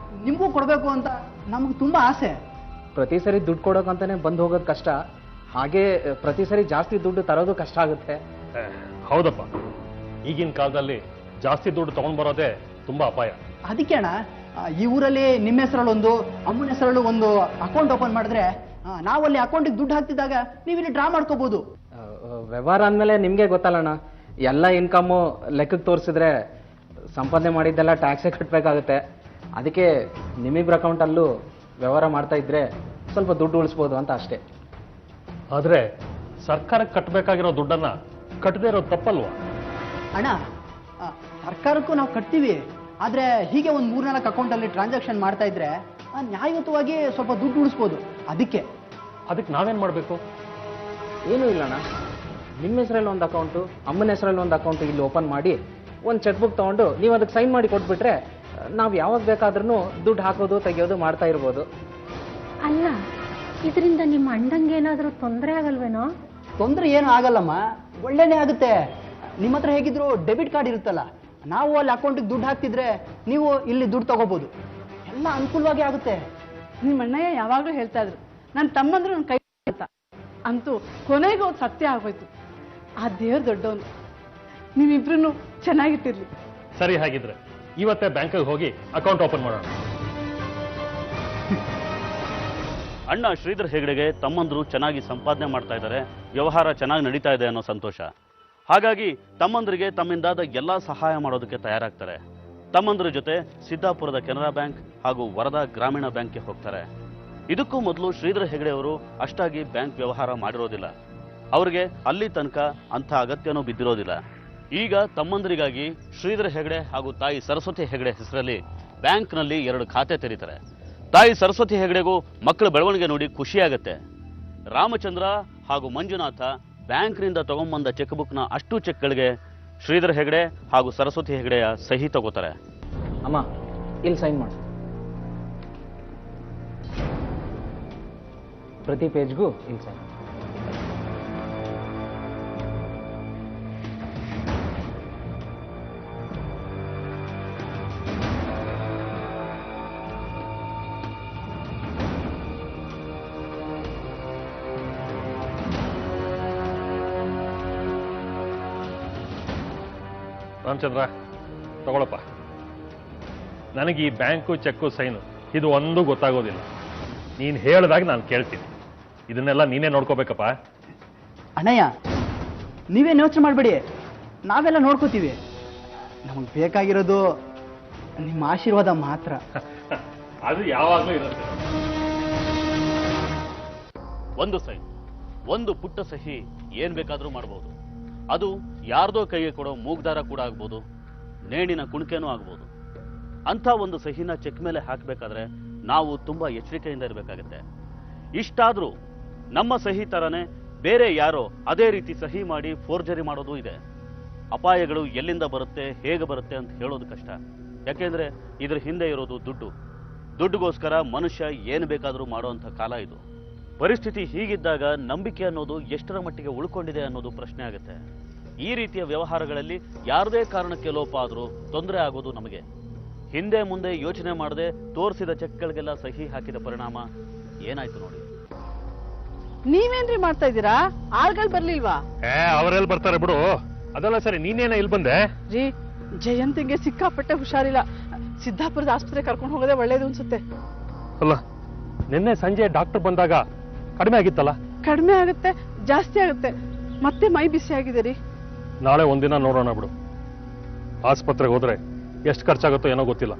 ನಿಮಗೂ ಕೊಡಬೇಕು ಅಂತ ನಮ್ಗೆ ತುಂಬಾ ಆಸೆ. ಪ್ರತಿ ಸರಿ ದುಡ್ಡು ಕೊಡೋಕಂತಾನೆ ಬಂದು ಹೋಗೋದು ಕಷ್ಟ, ಹಾಗೆ ಪ್ರತಿ ಸರಿ ಜಾಸ್ತಿ ದುಡ್ಡು ತರೋದು ಕಷ್ಟ ಆಗುತ್ತೆ. ಹೌದಪ್ಪ, ಈಗಿನ ಕಾಲದಲ್ಲಿ ಜಾಸ್ತಿ ದುಡ್ಡು ತಗೊಂಡ್ ಬರೋದೇ ತುಂಬಾ ಅಪಾಯ. ಅದಕ್ಕೆ ಅಣ್ಣ, ಈ ಊರಲ್ಲಿ ನಿಮ್ಮ ಹೆಸರಲ್ಲಿ ಒಂದು, ಅಮ್ಮನ ಹೆಸರಲ್ಲೂ ಒಂದು ಅಕೌಂಟ್ ಓಪನ್ ಮಾಡಿದ್ರೆ ನಾವಲ್ಲಿ ಅಕೌಂಟಿಗೆ ದುಡ್ಡು ಹಾಕ್ತಿದ್ದಾಗ ನೀವಿಲ್ಲಿ ಡ್ರಾ ಮಾಡ್ಕೋಬಹುದು. ವ್ಯವಹಾರ ಅಂದಮೇಲೆ ನಿಮಗೆ ಗೊತ್ತಲ್ಲಣ್ಣ, ಎಲ್ಲ ಇನ್ಕಮ್ಮು ಲೆಕ್ಕಕ್ಕೆ ತೋರಿಸಿದ್ರೆ ಸಂಪಾದನೆ ಮಾಡಿದ್ದೆಲ್ಲ ಟ್ಯಾಕ್ಸೇ ಕಟ್ಟಬೇಕಾಗುತ್ತೆ. ಅದಕ್ಕೆ ನಿಮ್ಮಿಬ್ಬರ ಅಕೌಂಟಲ್ಲೂ ವ್ಯವಹಾರ ಮಾಡ್ತಾ ಇದ್ರೆ ಸ್ವಲ್ಪ ದುಡ್ಡು ಉಳಿಸ್ಬೋದು ಅಂತ ಅಷ್ಟೇ. ಆದ್ರೆ ಸರ್ಕಾರಕ್ಕೆ ಕಟ್ಟಬೇಕಾಗಿರೋ ದುಡ್ಡನ್ನ ಕಟ್ಟದೇ ಇರೋದು ತಪ್ಪಲ್ವಾ? ಅಣ್ಣ, ಸರ್ಕಾರಕ್ಕೂ ನಾವು ಕಟ್ತೀವಿ, ಆದ್ರೆ ಹೀಗೆ ಒಂದು 3-4 ಅಕೌಂಟಲ್ಲಿ ಟ್ರಾನ್ಸಾಕ್ಷನ್ ಮಾಡ್ತಾ ಇದ್ರೆ ನ್ಯಾಯಯುತವಾಗಿ ಸ್ವಲ್ಪ ದುಡ್ಡು ಉಳಿಸ್ಬೋದು. ಅದಕ್ಕೆ ನಾವೇನ್ ಮಾಡಬೇಕು? ಏನೂ ಇಲ್ಲಣ್ಣ, ನಿಮ್ಮ ಹೆಸರಲ್ಲಿ ಒಂದು ಅಕೌಂಟು, ಅಮ್ಮನ ಹೆಸರಲ್ಲಿ ಒಂದು ಅಕೌಂಟು ಇಲ್ಲಿ ಓಪನ್ ಮಾಡಿ ಒಂದು ಚೆಕ್ ಬುಕ್ ತೊಗೊಂಡು ನೀವು ಅದಕ್ಕೆ ಸೈನ್ ಮಾಡಿ ಕೊಟ್ಬಿಟ್ರೆ ನಾವು ಯಾವಾಗ ಬೇಕಾದ್ರೂ ದುಡ್ಡು ಹಾಕೋದು ತೆಗೆಯೋದು ಮಾಡ್ತಾ ಇರ್ಬೋದು. ಅಲ್ಲ, ಇದರಿಂದ ನಿಮ್ಮ ಅಣ್ಣಂಗೆ ಏನಾದರೂ ತೊಂದರೆ ಆಗಲ್ವೇನೋ? ತೊಂದರೆ ಏನು ಆಗಲ್ಲಮ್ಮ, ಒಳ್ಳೆನೇ ಆಗುತ್ತೆ. ನಿಮ್ಮ ಹತ್ರ ಹೇಗಿದ್ರು ಡೆಬಿಟ್ ಕಾರ್ಡ್ ಇರುತ್ತಲ್ಲ, ನಾವು ಅಲ್ಲಿ ಅಕೌಂಟಿಗೆ ದುಡ್ಡು ಹಾಕ್ತಿದ್ರೆ ನೀವು ಇಲ್ಲಿ ದುಡ್ಡು ತಗೋಬಹುದು. ಎಲ್ಲ ಅನುಕೂಲವಾಗಿ ಆಗುತ್ತೆ. ನಿಮ್ಮ ಅಣ್ಣಯ್ಯ ಯಾವಾಗಲೂ ಹೇಳ್ತಾ ಇದ್ರು, ನನ್ನ ತಮ್ಮಂದ್ರು ನನ್ನ ಕೈ ಅಂತ. ಅಂತೂ ಕೊನೆಗೂ ಸತ್ಯ ಆಗೋಯ್ತು. ಆ ದೇವ್ರು ದೊಡ್ಡವನು. ನೀವಿಬ್ರು ಚೆನ್ನಾಗಿಟ್ಟಿರ್ಲಿ. ಸರಿ, ಹಾಗಿದ್ರೆ ಇವತ್ತೇ ಬ್ಯಾಂಕಿಗೆ ಹೋಗಿ ಅಕೌಂಟ್ ಓಪನ್ ಮಾಡೋಣ. ಅಣ್ಣ ಶ್ರೀಧರ್ ಹೆಗಡೆಗೆ ತಮ್ಮಂದ್ರು ಚೆನ್ನಾಗಿ ಸಂಪಾದನೆ ಮಾಡ್ತಾ ಇದ್ದಾರೆ, ವ್ಯವಹಾರ ಚೆನ್ನಾಗಿ ನಡೀತಾ ಇದೆ ಅನ್ನೋ ಸಂತೋಷ. ಹಾಗಾಗಿ ತಮ್ಮಂದ್ರಿಗೆ ತಮ್ಮಿಂದಾದ ಎಲ್ಲ ಸಹಾಯ ಮಾಡೋದಕ್ಕೆ ತಯಾರಾಗ್ತಾರೆ. ತಮ್ಮಂದ್ರ ಜೊತೆ ಸಿದ್ದಾಪುರದ ಕೆನರಾ ಬ್ಯಾಂಕ್ ಹಾಗೂ ವರದಾ ಗ್ರಾಮೀಣ ಬ್ಯಾಂಕ್ಗೆ ಹೋಗ್ತಾರೆ. ಇದಕ್ಕೂ ಮೊದಲು ಶ್ರೀಧರ್ ಹೆಗಡೆ ಅವರು ಅಷ್ಟಾಗಿ ಬ್ಯಾಂಕ್ ವ್ಯವಹಾರ ಮಾಡಿರೋದಿಲ್ಲ. ಅವರಿಗೆ ಅಲ್ಲಿ ತನಕ ಅಂಥ ಅಗತ್ಯನೂ ಬಿದ್ದಿರೋದಿಲ್ಲ. ಈಗ ತಮ್ಮಂದ್ರಿಗಾಗಿ ಶ್ರೀಧರ್ ಹೆಗಡೆ ಹಾಗೂ ತಾಯಿ ಸರಸ್ವತಿ ಹೆಗಡೆ ಹೆಸರಲ್ಲಿ ಬ್ಯಾಂಕ್ನಲ್ಲಿ 2 ಖಾತೆ ತೆರೀತಾರೆ. ತಾಯಿ ಸರಸ್ವತಿ ಹೆಗಡೆಗೂ ಮಕ್ಕಳ ಬೆಳವಣಿಗೆ ನೋಡಿ ಖುಷಿಯಾಗತ್ತೆ. ರಾಮಚಂದ್ರ ಹಾಗೂ ಮಂಜುನಾಥ ಬ್ಯಾಂಕ್ನಿಂದ ತಗೊಂಬಂದ ಚೆಕ್ ಬುಕ್ನ ಅಷ್ಟು ಚೆಕ್ಗಳಿಗೆ ಶ್ರೀಧರ್ ಹೆಗಡೆ ಹಾಗೂ ಸರಸ್ವತಿ ಹೆಗಡೆಯ ಸಹಿ ತಗೋತಾರೆ. ಅಮ್ಮ, ಇಲ್ಲಿ ಸೈನ್ ಮಾಡಿ. ಪ್ರತಿ ಪೇಜ್ಗೂ ಇಲ್ಲಿ ಸೈನ್. ರಾಮಚಂದ್ರ, ತಗೊಳಪ್ಪ. ನನಗೆ ಈ ಬ್ಯಾಂಕು ಚೆಕ್ಕು ಸೈನು ಇದು ಒಂದು ಗೊತ್ತಾಗೋದಿಲ್ಲ. ನೀನು ಹೇಳಿದಾಗ ನಾನು ಕೇಳ್ತೀನಿ. ಇದನ್ನೆಲ್ಲ ನೀನೇ ನೋಡ್ಕೋಬೇಕಪ್ಪ. ಅಣ್ಣಯ್ಯ, ನೀವೇನು ಯೋಚನೆ ಮಾಡಬೇಡಿ, ನಾವೆಲ್ಲ ನೋಡ್ಕೋತೀವಿ. ನಮಗೆ ಬೇಕಾಗಿರೋದು ನಿಮ್ಮ ಆಶೀರ್ವಾದ ಮಾತ್ರ. ಅದು ಯಾವಾಗಲೂ ಇರುತ್ತೆ. ಒಂದು ಸೈನ್, ಒಂದು ಪುಟ್ಟ ಸಹಿ ಏನ್ ಬೇಕಾದ್ರೂ ಮಾಡಬಹುದು. ಅದು ಯಾರ್ದೋ ಕೈಗೆ ಕೊಡೋ ಮೂಗ್ದಾರ ಕೂಡ ಆಗ್ಬೋದು, ನೇಣಿನ ಕುಣಿಕೆನೂ ಆಗ್ಬೋದು. ಅಂಥ ಒಂದು ಸಹಿನ ಚೆಕ್ ಮೇಲೆ ಹಾಕಬೇಕಾದ್ರೆ ನಾವು ತುಂಬಾ ಎಚ್ಚರಿಕೆಯಿಂದ ಇರಬೇಕಾಗತ್ತೆ. ಇಷ್ಟಾದ್ರೂ ನಮ್ಮ ಸಹಿ ತರನೇ ಬೇರೆ ಯಾರೋ ಅದೇ ರೀತಿ ಸಹಿ ಮಾಡಿ ಫೋರ್ಜರಿ ಮಾಡೋದು ಇದೆ. ಅಪಾಯಗಳು ಎಲ್ಲಿಂದ ಬರುತ್ತೆ, ಹೇಗೆ ಬರುತ್ತೆ ಅಂತ ಹೇಳೋದು ಕಷ್ಟ. ಯಾಕೆಂದ್ರೆ ಇದ್ರ ಹಿಂದೆ ಇರೋದು ದುಡ್ಡು. ದುಡ್ಡುಗೋಸ್ಕರ ಮನುಷ್ಯ ಏನು ಬೇಕಾದರೂ ಮಾಡುವಂಥ ಕಾಲ ಇದು. ಪರಿಸ್ಥಿತಿ ಹೀಗಿದ್ದಾಗ ನಂಬಿಕೆ ಅನ್ನೋದು ಎಷ್ಟರ ಮಟ್ಟಿಗೆ ಉಳ್ಕೊಂಡಿದೆ ಅನ್ನೋದು ಪ್ರಶ್ನೆ ಆಗುತ್ತೆ. ಈ ರೀತಿಯ ವ್ಯವಹಾರಗಳಲ್ಲಿ ಯಾರದೇ ಕಾರಣಕ್ಕೆ ಲೋಪ ಆದರೂ ತೊಂದರೆ ಆಗೋದು ನಮಗೆ. ಹಿಂದೆ ಮುಂದೆ ಯೋಚನೆ ಮಾಡದೆ ತೋರಿಸಿದ ಚೆಕ್ಗಳಿಗೆಲ್ಲ ಸಹಿ ಹಾಕಿದ ಪರಿಣಾಮ ಏನಾಯ್ತು ನೋಡಿ. ನೀವೇನ್ರಿ ಮಾಡ್ತಾ ಇದ್ದೀರಾ? ಆಳ್ಗಳು ಬರ್ಲಿಲ್ವಾ? ಅವರೆಲ್ಲಿ ಬರ್ತಾರೆ ಬಿಡು. ಅದಲ್ಲ ಸರಿ, ನೀನೇನ ಇಲ್ಲಿ ಬಂದೆ? ರೀ, ಜಯಂತಿಗೆ ಸಿಕ್ಕಾಪಟ್ಟೆ ಹುಷಾರಿಲ್ಲ. ಸಿದ್ದಾಪುರದ ಆಸ್ಪತ್ರೆ ಕರ್ಕೊಂಡು ಹೋಗೋದೇ ಒಳ್ಳೇದು ಅನ್ಸುತ್ತೆ. ಅಲ್ಲ, ನಿನ್ನೆ ಸಂಜೆ ಡಾಕ್ಟರ್ ಬಂದಾಗ ಕಡಿಮೆ ಆಗಿತ್ತಲ್ಲ? ಕಡಿಮೆ ಆಗುತ್ತೆ, ಜಾಸ್ತಿ ಆಗುತ್ತೆ, ಮತ್ತೆ ಮೈ ಬಿಸಿ ಆಗಿದೆ ರೀ. ನಾಳೆ ಒಂದಿನ ನೋಡೋಣ ಬಿಡು. ಆಸ್ಪತ್ರೆಗೆ ಹೋದ್ರೆ ಎಷ್ಟು ಖರ್ಚಾಗುತ್ತೋ ಏನೋ ಗೊತ್ತಿಲ್ಲ.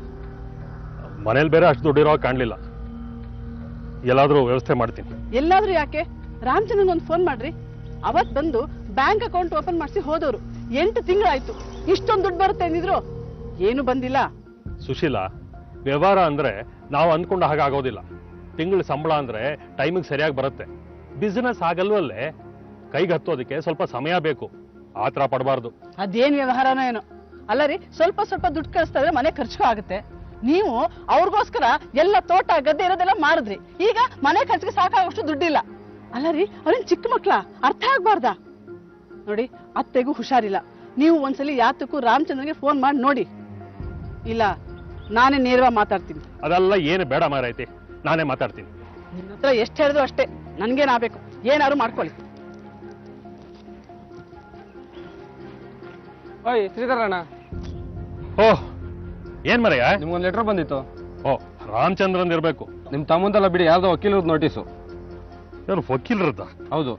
ಮನೇಲಿ ಬೇರೆ ಅಷ್ಟು ದುಡ್ಡಿರೋ ಕಾಣ್ಲಿಲ್ಲ. ಎಲ್ಲಾದ್ರೂ ವ್ಯವಸ್ಥೆ ಮಾಡ್ತೀನಿ. ಎಲ್ಲಾದ್ರೂ ಯಾಕೆ? ರಾಮಚಂದ್ರನ್ ಒಂದು ಫೋನ್ ಮಾಡ್ರಿ. ಅವತ್ ಬಂದು ಬ್ಯಾಂಕ್ ಅಕೌಂಟ್ ಓಪನ್ ಮಾಡಿಸಿ ಹೋದವರು 8 ತಿಂಗಳಾಯ್ತು. ಇಷ್ಟೊಂದು ದುಡ್ಡು ಬರುತ್ತೆ ಅಂದಿದ್ರು, ಏನು ಬಂದಿಲ್ಲ. ಸುಶೀಲಾ, ವ್ಯವಹಾರ ಅಂದ್ರೆ ನಾವು ಅಂದ್ಕೊಂಡ ಹಾಗೆ ಆಗೋದಿಲ್ಲ. ತಿಂಗಳ ಸಂಬಳ ಅಂದ್ರೆ ಟೈಮಿಗೆ ಸರಿಯಾಗಿ ಬರುತ್ತೆ. ಬಿಸಿನೆಸ್ ಆಗಲ್ವಲ್ಲೇ, ಕೈಗೆ ಹತ್ತೋದಕ್ಕೆ ಸ್ವಲ್ಪ ಸಮಯ ಬೇಕು. ಆತರ ಪಡಬಾರ್ದು. ಅದೇನ್ ವ್ಯವಹಾರನೋ ಏನೋ. ಅಲ್ಲ ರೀ, ಸ್ವಲ್ಪ ಸ್ವಲ್ಪ ದುಡ್ಡು ಕಳಿಸ್ತಾ ಇದ್ರೆ ಮನೆ ಖರ್ಚು ಆಗುತ್ತೆ. ನೀವು ಅವ್ರಿಗೋಸ್ಕರ ಎಲ್ಲ ತೋಟ ಗದ್ದೆ ಇರೋದೆಲ್ಲ ಮಾಡಿದ್ರಿ. ಈಗ ಮನೆ ಖರ್ಚಿಗೆ ಸಾಕಾಗೋಷ್ಟು ದುಡ್ಡಿಲ್ಲ. ಅಲ್ಲ ರೀ, ಅವ್ರೇನ್ ಚಿಕ್ಕ ಮಕ್ಳ? ಅರ್ಥ ಆಗ್ಬಾರ್ದ? ನೋಡಿ, ಅತ್ತೆಗೂ ಹುಷಾರಿಲ್ಲ. ನೀವು ಒಂದ್ಸಲಿ ಯಾತಕ್ಕೂ ರಾಮಚಂದ್ರನ್ಗೆ ಫೋನ್ ಮಾಡಿ ನೋಡಿ. ಇಲ್ಲ, ನಾನೇ ನೇರವಾಗಿ ಮಾತಾಡ್ತೀನಿ. ಅದೆಲ್ಲ ಏನು ಬೇಡ ಮಾರೈತಿ, ನಾನೇ ಮಾತಾಡ್ತೀನಿ. ನಿನ್ನ ಹತ್ರ ಎಷ್ಟು ಹೇಳಿದ್ರು ಅಷ್ಟೇ. ನನ್ಗೇನಾಗಬೇಕು, ಏನಾದ್ರು ಮಾಡ್ಕೊಳ್ಳಿ. ಓಯ್ ಶ್ರೀಧರಣ್ಣ, ಓಹ್, ಏನ್ ಮರೆಯ? ನಿಮ್ಗೊಂದು ಲೆಟರ್ ಬಂದಿತ್ತು. ಓ, ರಾಮಚಂದ್ರನ್ ಇರ್ಬೇಕು. ನಿಮ್ ತಮ್ಮಂದೆಲ್ಲ ಬಿಡಿ, ಯಾವ್ದೋ ವಕೀಲರದ್ದು ನೋಟಿಸು. ಏನು ವಕೀಲರದ್ದ? ಹೌದು.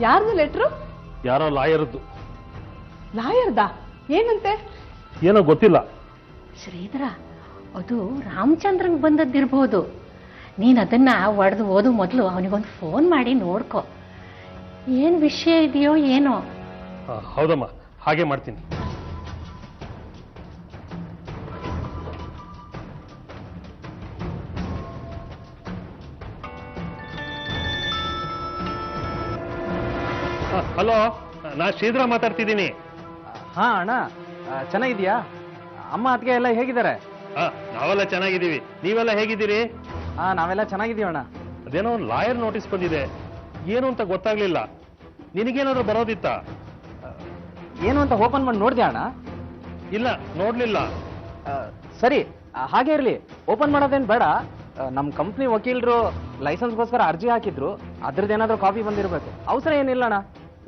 ಯಾರ್ದು ಲೆಟ್ರು? ಯಾರೋ ಲಾಯರ್ದು. ಲಾಯರ್ದಾ? ಏನಂತೆ? ಏನೋ ಗೊತ್ತಿಲ್ಲ. ಶ್ರೀಧರ, ಅದು ರಾಮಚಂದ್ರಂಗ್ ಬಂದದ್ದಿರ್ಬೋದು. ನೀನ್ ಅದನ್ನ ಒಡೆದು ಓದು ಮೊದಲು ಅವನಿಗೊಂದು ಫೋನ್ ಮಾಡಿ ನೋಡ್ಕೊ, ಏನ್ ವಿಷಯ ಇದೆಯೋ ಏನೋ. ಹೌದಮ್ಮ, ಹಾಗೆ ಮಾಡ್ತೀನಿ. ಹಲೋ, ನಾ ಶ್ರೀಧರ ಮಾತಾಡ್ತಿದ್ದೀನಿ. ಹಾ ಅಣ್ಣ, ಚೆನ್ನಾಗಿದ್ಯಾ? ಅಮ್ಮ ಅತ್ತಿಗೆ ಎಲ್ಲ ಹೇಗಿದ್ದಾರೆ? ನಾವೆಲ್ಲ ಚೆನ್ನಾಗಿದ್ದೀವಿ. ನೀವೆಲ್ಲ ಹೇಗಿದ್ದೀರಿ? ಹಾ, ನಾವೆಲ್ಲ ಚೆನ್ನಾಗಿದ್ದೀವಿ ಅಣ್ಣ. ಅದೇನೋ ಲಾಯರ್ ನೋಟಿಸ್ ಬಂದಿದೆ, ಏನು ಅಂತ ಗೊತ್ತಾಗ್ಲಿಲ್ಲ. ನಿನಗೇನಾದ್ರೂ ಬರೋದಿತ್ತ? ಏನು ಅಂತ ಓಪನ್ ಮಾಡಿ ನೋಡ್ದೆ ಅಣ್ಣ? ಇಲ್ಲ, ನೋಡ್ಲಿಲ್ಲ. ಸರಿ, ಹಾಗೆ ಇರ್ಲಿ. ಓಪನ್ ಮಾಡೋದೇನ್ ಬೇಡ. ನಮ್ ಕಂಪ್ನಿ ವಕೀಲರು ಲೈಸೆನ್ಸ್ಗೋಸ್ಕರ ಅರ್ಜಿ ಹಾಕಿದ್ರು, ಅದ್ರದ್ದೇನಾದ್ರೂ ಕಾಪಿ ಬಂದಿರ್ಬೇಕು. ಅವಸರ ಏನಿಲ್ಲ ಅಣ್ಣ,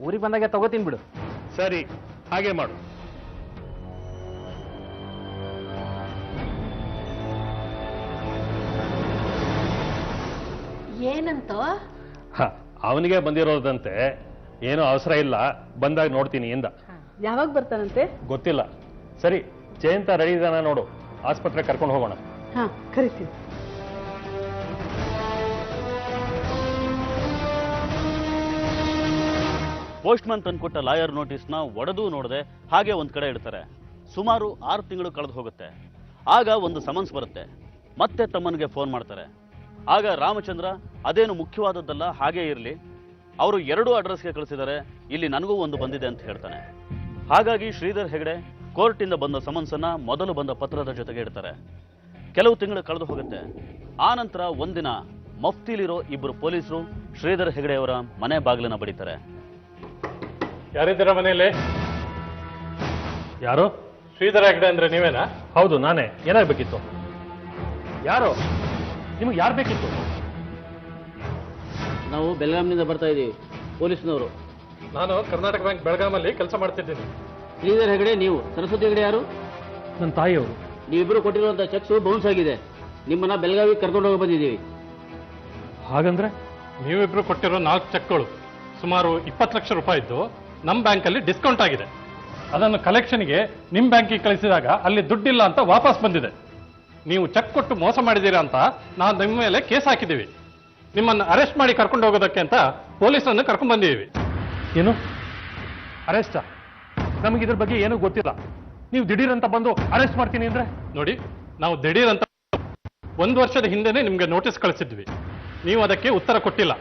ಊರಿಗೆ ಬಂದಾಗ ತಗೋತೀನಿ ಬಿಡು. ಸರಿ, ಹಾಗೆ ಮಾಡು. ಏನಂತೋ? ಅವನಿಗೆ ಬಂದಿರೋದಂತೆ. ಏನೋ ಅವಸರ ಇಲ್ಲ, ಬಂದಾಗ ನೋಡ್ತೀನಿ ಎಂದ. ಯಾವಾಗ ಬರ್ತಾನಂತೆ? ಗೊತ್ತಿಲ್ಲ. ಸರಿ, ಜಯಂತ ರೆಡಿ ಇದಾನ ನೋಡು, ಆಸ್ಪತ್ರೆ ಕರ್ಕೊಂಡು ಹೋಗೋಣ. ಹಾ, ಕರಿತೀನಿ. ಪೋಸ್ಟ್ಮನ್ ತಂದ್ಕೊಟ್ಟ ಲಾಯರ್ ನೋಟಿಸ್ನ ಒಡೆದು ನೋಡದೆ ಹಾಗೆ ಒಂದ್ ಕಡೆ ಇಡ್ತಾರೆ. ಸುಮಾರು 6 ತಿಂಗಳು ಕಳೆದು ಹೋಗುತ್ತೆ. ಆಗ ಒಂದು ಸಮನ್ಸ್ ಬರುತ್ತೆ. ಮತ್ತೆ ತಮ್ಮನಿಗೆ ಫೋನ್ ಮಾಡ್ತಾರೆ. ಆಗ ರಾಮಚಂದ್ರ ಅದೇನು ಮುಖ್ಯವಾದದ್ದಲ್ಲ, ಹಾಗೇ ಇರಲಿ, ಅವರು 2 ಅಡ್ರೆಸ್ಗೆ ಕಳಿಸಿದ್ದಾರೆ, ಇಲ್ಲಿ ನನಗೂ ಒಂದು ಬಂದಿದೆ ಅಂತ ಹೇಳ್ತಾನೆ. ಹಾಗಾಗಿ ಶ್ರೀಧರ್ ಹೆಗಡೆ ಕೋರ್ಟಿಂದ ಬಂದ ಸಮನ್ಸನ್ನ ಮೊದಲು ಬಂದ ಪತ್ರದ ಜೊತೆಗೆ ಇಡ್ತಾರೆ. ಕೆಲವು ತಿಂಗಳು ಕಳೆದು ಹೋಗುತ್ತೆ. ಆ ನಂತರ ಒಂದಿನ ಮಫ್ತಿಲಿರೋ 2 ಪೊಲೀಸರು ಶ್ರೀಧರ್ ಹೆಗಡೆಯವರ ಮನೆ ಬಾಗಿಲನ್ನ ಬಡಿತಾರೆ. ಯಾರಿದ್ದೀರಾ ಮನೆಯಲ್ಲಿ? ಯಾರು? ಶ್ರೀಧರ ಹೆಗಡೆ ಅಂದ್ರೆ ನೀವೇನಾ? ಹೌದು, ನಾನೇ. ಏನಾಗಬೇಕಿತ್ತು? ಯಾರು? ನಿಮಗೆ ಯಾರು ಬೇಕಿತ್ತು? ನಾವು ಬೆಳಗಾಂನಿಂದ ಬರ್ತಾ ಇದ್ದೀವಿ, ಪೊಲೀಸ್ನವರು. ನಾನು ಕರ್ನಾಟಕ ಬ್ಯಾಂಕ್ ಬೆಳಗಾಮಲ್ಲಿ ಕೆಲಸ ಮಾಡ್ತಿದ್ದೀನಿ. ಶ್ರೀಧರ್ ಹೆಗಡೆ ನೀವು? ಸರಸ್ವತಿ ಹೆಗಡೆ ಯಾರು? ನನ್ನ ತಾಯಿಯವರು. ನೀವಿಬ್ಬರು ಕೊಟ್ಟಿರುವಂತ ಚೆಕ್ಸ್ ಬೌನ್ಸ್ ಆಗಿದೆ. ನಿಮ್ಮನ್ನ ಬೆಳಗಾವಿಗೆ ಕರ್ಕೊಂಡು ಹೋಗಿ ಬಂದಿದ್ದೀವಿ. ಹಾಗಂದ್ರೆ ನೀವಿಬ್ರು ಕೊಟ್ಟಿರೋ 4 ಚೆಕ್ಗಳು ಸುಮಾರು 20 ಲಕ್ಷ ರೂಪಾಯಿ ಇದ್ದು ನಮ್ಮ ಬ್ಯಾಂಕಲ್ಲಿ ಡಿಸ್ಕೌಂಟ್ ಆಗಿದೆ. ಅದನ್ನು ಕಲೆಕ್ಷನ್ಗೆ ನಿಮ್ಮ ಬ್ಯಾಂಕಿಗೆ ಕಳಿಸಿದಾಗ ಅಲ್ಲಿ ದುಡ್ಡಿಲ್ಲ ಅಂತ ವಾಪಸ್ ಬಂದಿದೆ. ನೀವು ಚೆಕ್ ಕೊಟ್ಟು ಮೋಸ ಮಾಡಿದ್ದೀರಾ ಅಂತ ನಾವು ನಿಮ್ಮ ಮೇಲೆ ಕೇಸ್ ಹಾಕಿದ್ದೀವಿ. ನಿಮ್ಮನ್ನು ಅರೆಸ್ಟ್ ಮಾಡಿ ಕರ್ಕೊಂಡು ಹೋಗೋದಕ್ಕೆ ಅಂತ ಪೊಲೀಸರನ್ನು ಕರ್ಕೊಂಡು ಬಂದಿದ್ದೀವಿ. ಏನು ಅರೆಸ್ಟಾ? ನಮಗೆ ಇದ್ರ ಬಗ್ಗೆ ಏನೂ ಗೊತ್ತಿಲ್ಲ. ನೀವು ದಿಢೀರ್ ಅಂತ ಬಂದು ಅರೆಸ್ಟ್ ಮಾಡ್ತೀನಿ ಅಂದ್ರೆ? ನೋಡಿ, ನಾವು ದಿಢೀರ್ ಅಂತ 1 ವರ್ಷದ ಹಿಂದೆನೇ ನಿಮಗೆ ನೋಟಿಸ್ ಕಳಿಸಿದ್ವಿ. ನೀವು ಅದಕ್ಕೆ ಉತ್ತರ ಕೊಟ್ಟಿಲ್ಲ.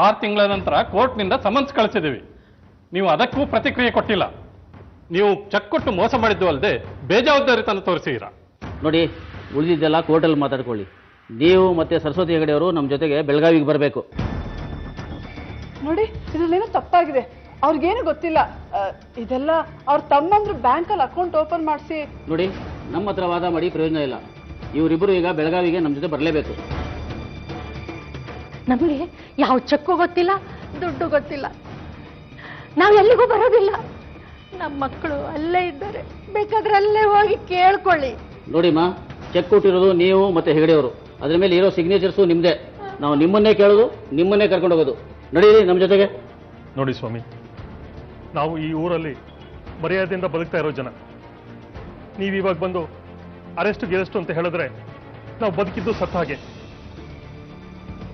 6 ತಿಂಗಳ ನಂತರ ಕೋರ್ಟ್ನಿಂದ ಸಮನ್ಸ್ ಕಳಿಸಿದ್ದೀವಿ. ನೀವು ಅದಕ್ಕೂ ಪ್ರತಿಕ್ರಿಯೆ ಕೊಟ್ಟಿಲ್ಲ. ನೀವು ಚೆಕ್ ಕೊಟ್ಟು ಮೋಸ ಮಾಡಿದ್ದು ಅಲ್ಲದೆ ಬೇಜವಾಬ್ದಾರಿತನ ತೋರಿಸಿದ್ದೀರಾ. ನೋಡಿ, ಉಳಿದಿದ್ದೆಲ್ಲ ಕೋರ್ಟಲ್ಲಿ ಮಾತಾಡ್ಕೊಳ್ಳಿ. ನೀವು ಮತ್ತೆ ಸರಸ್ವತಿ ಹೆಗಡೆ ಅವರು ನಮ್ಮ ಜೊತೆಗೆ ಬೆಳಗಾವಿಗೆ ಬರಬೇಕು. ನೋಡಿ, ಇದರಲ್ಲೇನೋ ತಪ್ಪಾಗಿದೆ. ಅವ್ರಿಗೇನು ಗೊತ್ತಿಲ್ಲ. ಇದೆಲ್ಲ ಅವ್ರ ತಮ್ಮಂದ್ರು ಬ್ಯಾಂಕಲ್ಲಿ ಅಕೌಂಟ್ ಓಪನ್ ಮಾಡಿಸಿ. ನೋಡಿ, ನಮ್ಮ ಹತ್ರ ವಾದ ಮಾಡಿ ಪ್ರಯೋಜನ ಇಲ್ಲ. ಇವರಿಬ್ಬರು ಈಗ ಬೆಳಗಾವಿಗೆ ನಮ್ಮ ಜೊತೆ ಬರಲೇಬೇಕು. ನಮಗೆ ಯಾವ ಚೆಕ್ಕು ಗೊತ್ತಿಲ್ಲ, ದುಡ್ಡು ಗೊತ್ತಿಲ್ಲ. ನಾವು ಎಲ್ಲಿಗೂ ಬರೋದಿಲ್ಲ. ನಮ್ಮ ಮಕ್ಕಳು ಅಲ್ಲೇ ಇದ್ದಾರೆ, ಬೇಕಾದ್ರೆ ಅಲ್ಲೇ ಹೋಗಿ ಕೇಳ್ಕೊಳ್ಳಿ. ನೋಡಿಮ್ಮ, ಚೆಕ್ ಕೊಟ್ಟಿರೋದು ನೀವು ಮತ್ತೆ ಹೆಗಡೆಯವರು. ಅದ್ರ ಮೇಲೆ ಇರೋ ಸಿಗ್ನೇಚರ್ಸು ನಿಮ್ಮದೇ. ನಾವು ನಿಮ್ಮನ್ನೇ ಕೇಳೋದು, ನಿಮ್ಮನ್ನೇ ಕರ್ಕೊಂಡು ಹೋಗೋದು. ನಡೀರಿ ನಮ್ಮ ಜೊತೆಗೆ. ನೋಡಿ ಸ್ವಾಮಿ, ನಾವು ಈ ಊರಲ್ಲಿ ಮರ್ಯಾದೆಯಿಂದ ಬದುಕ್ತಾ ಇರೋ ಜನ. ನೀವು ಇವಾಗ ಬಂದು ಅರೆಸ್ಟು ಗೆರೆಸ್ಟು ಅಂತ ಹೇಳಿದ್ರೆ ನಾವು ಬದುಕಿದ್ದು ಸತ್ತ ಹಾಗೆ.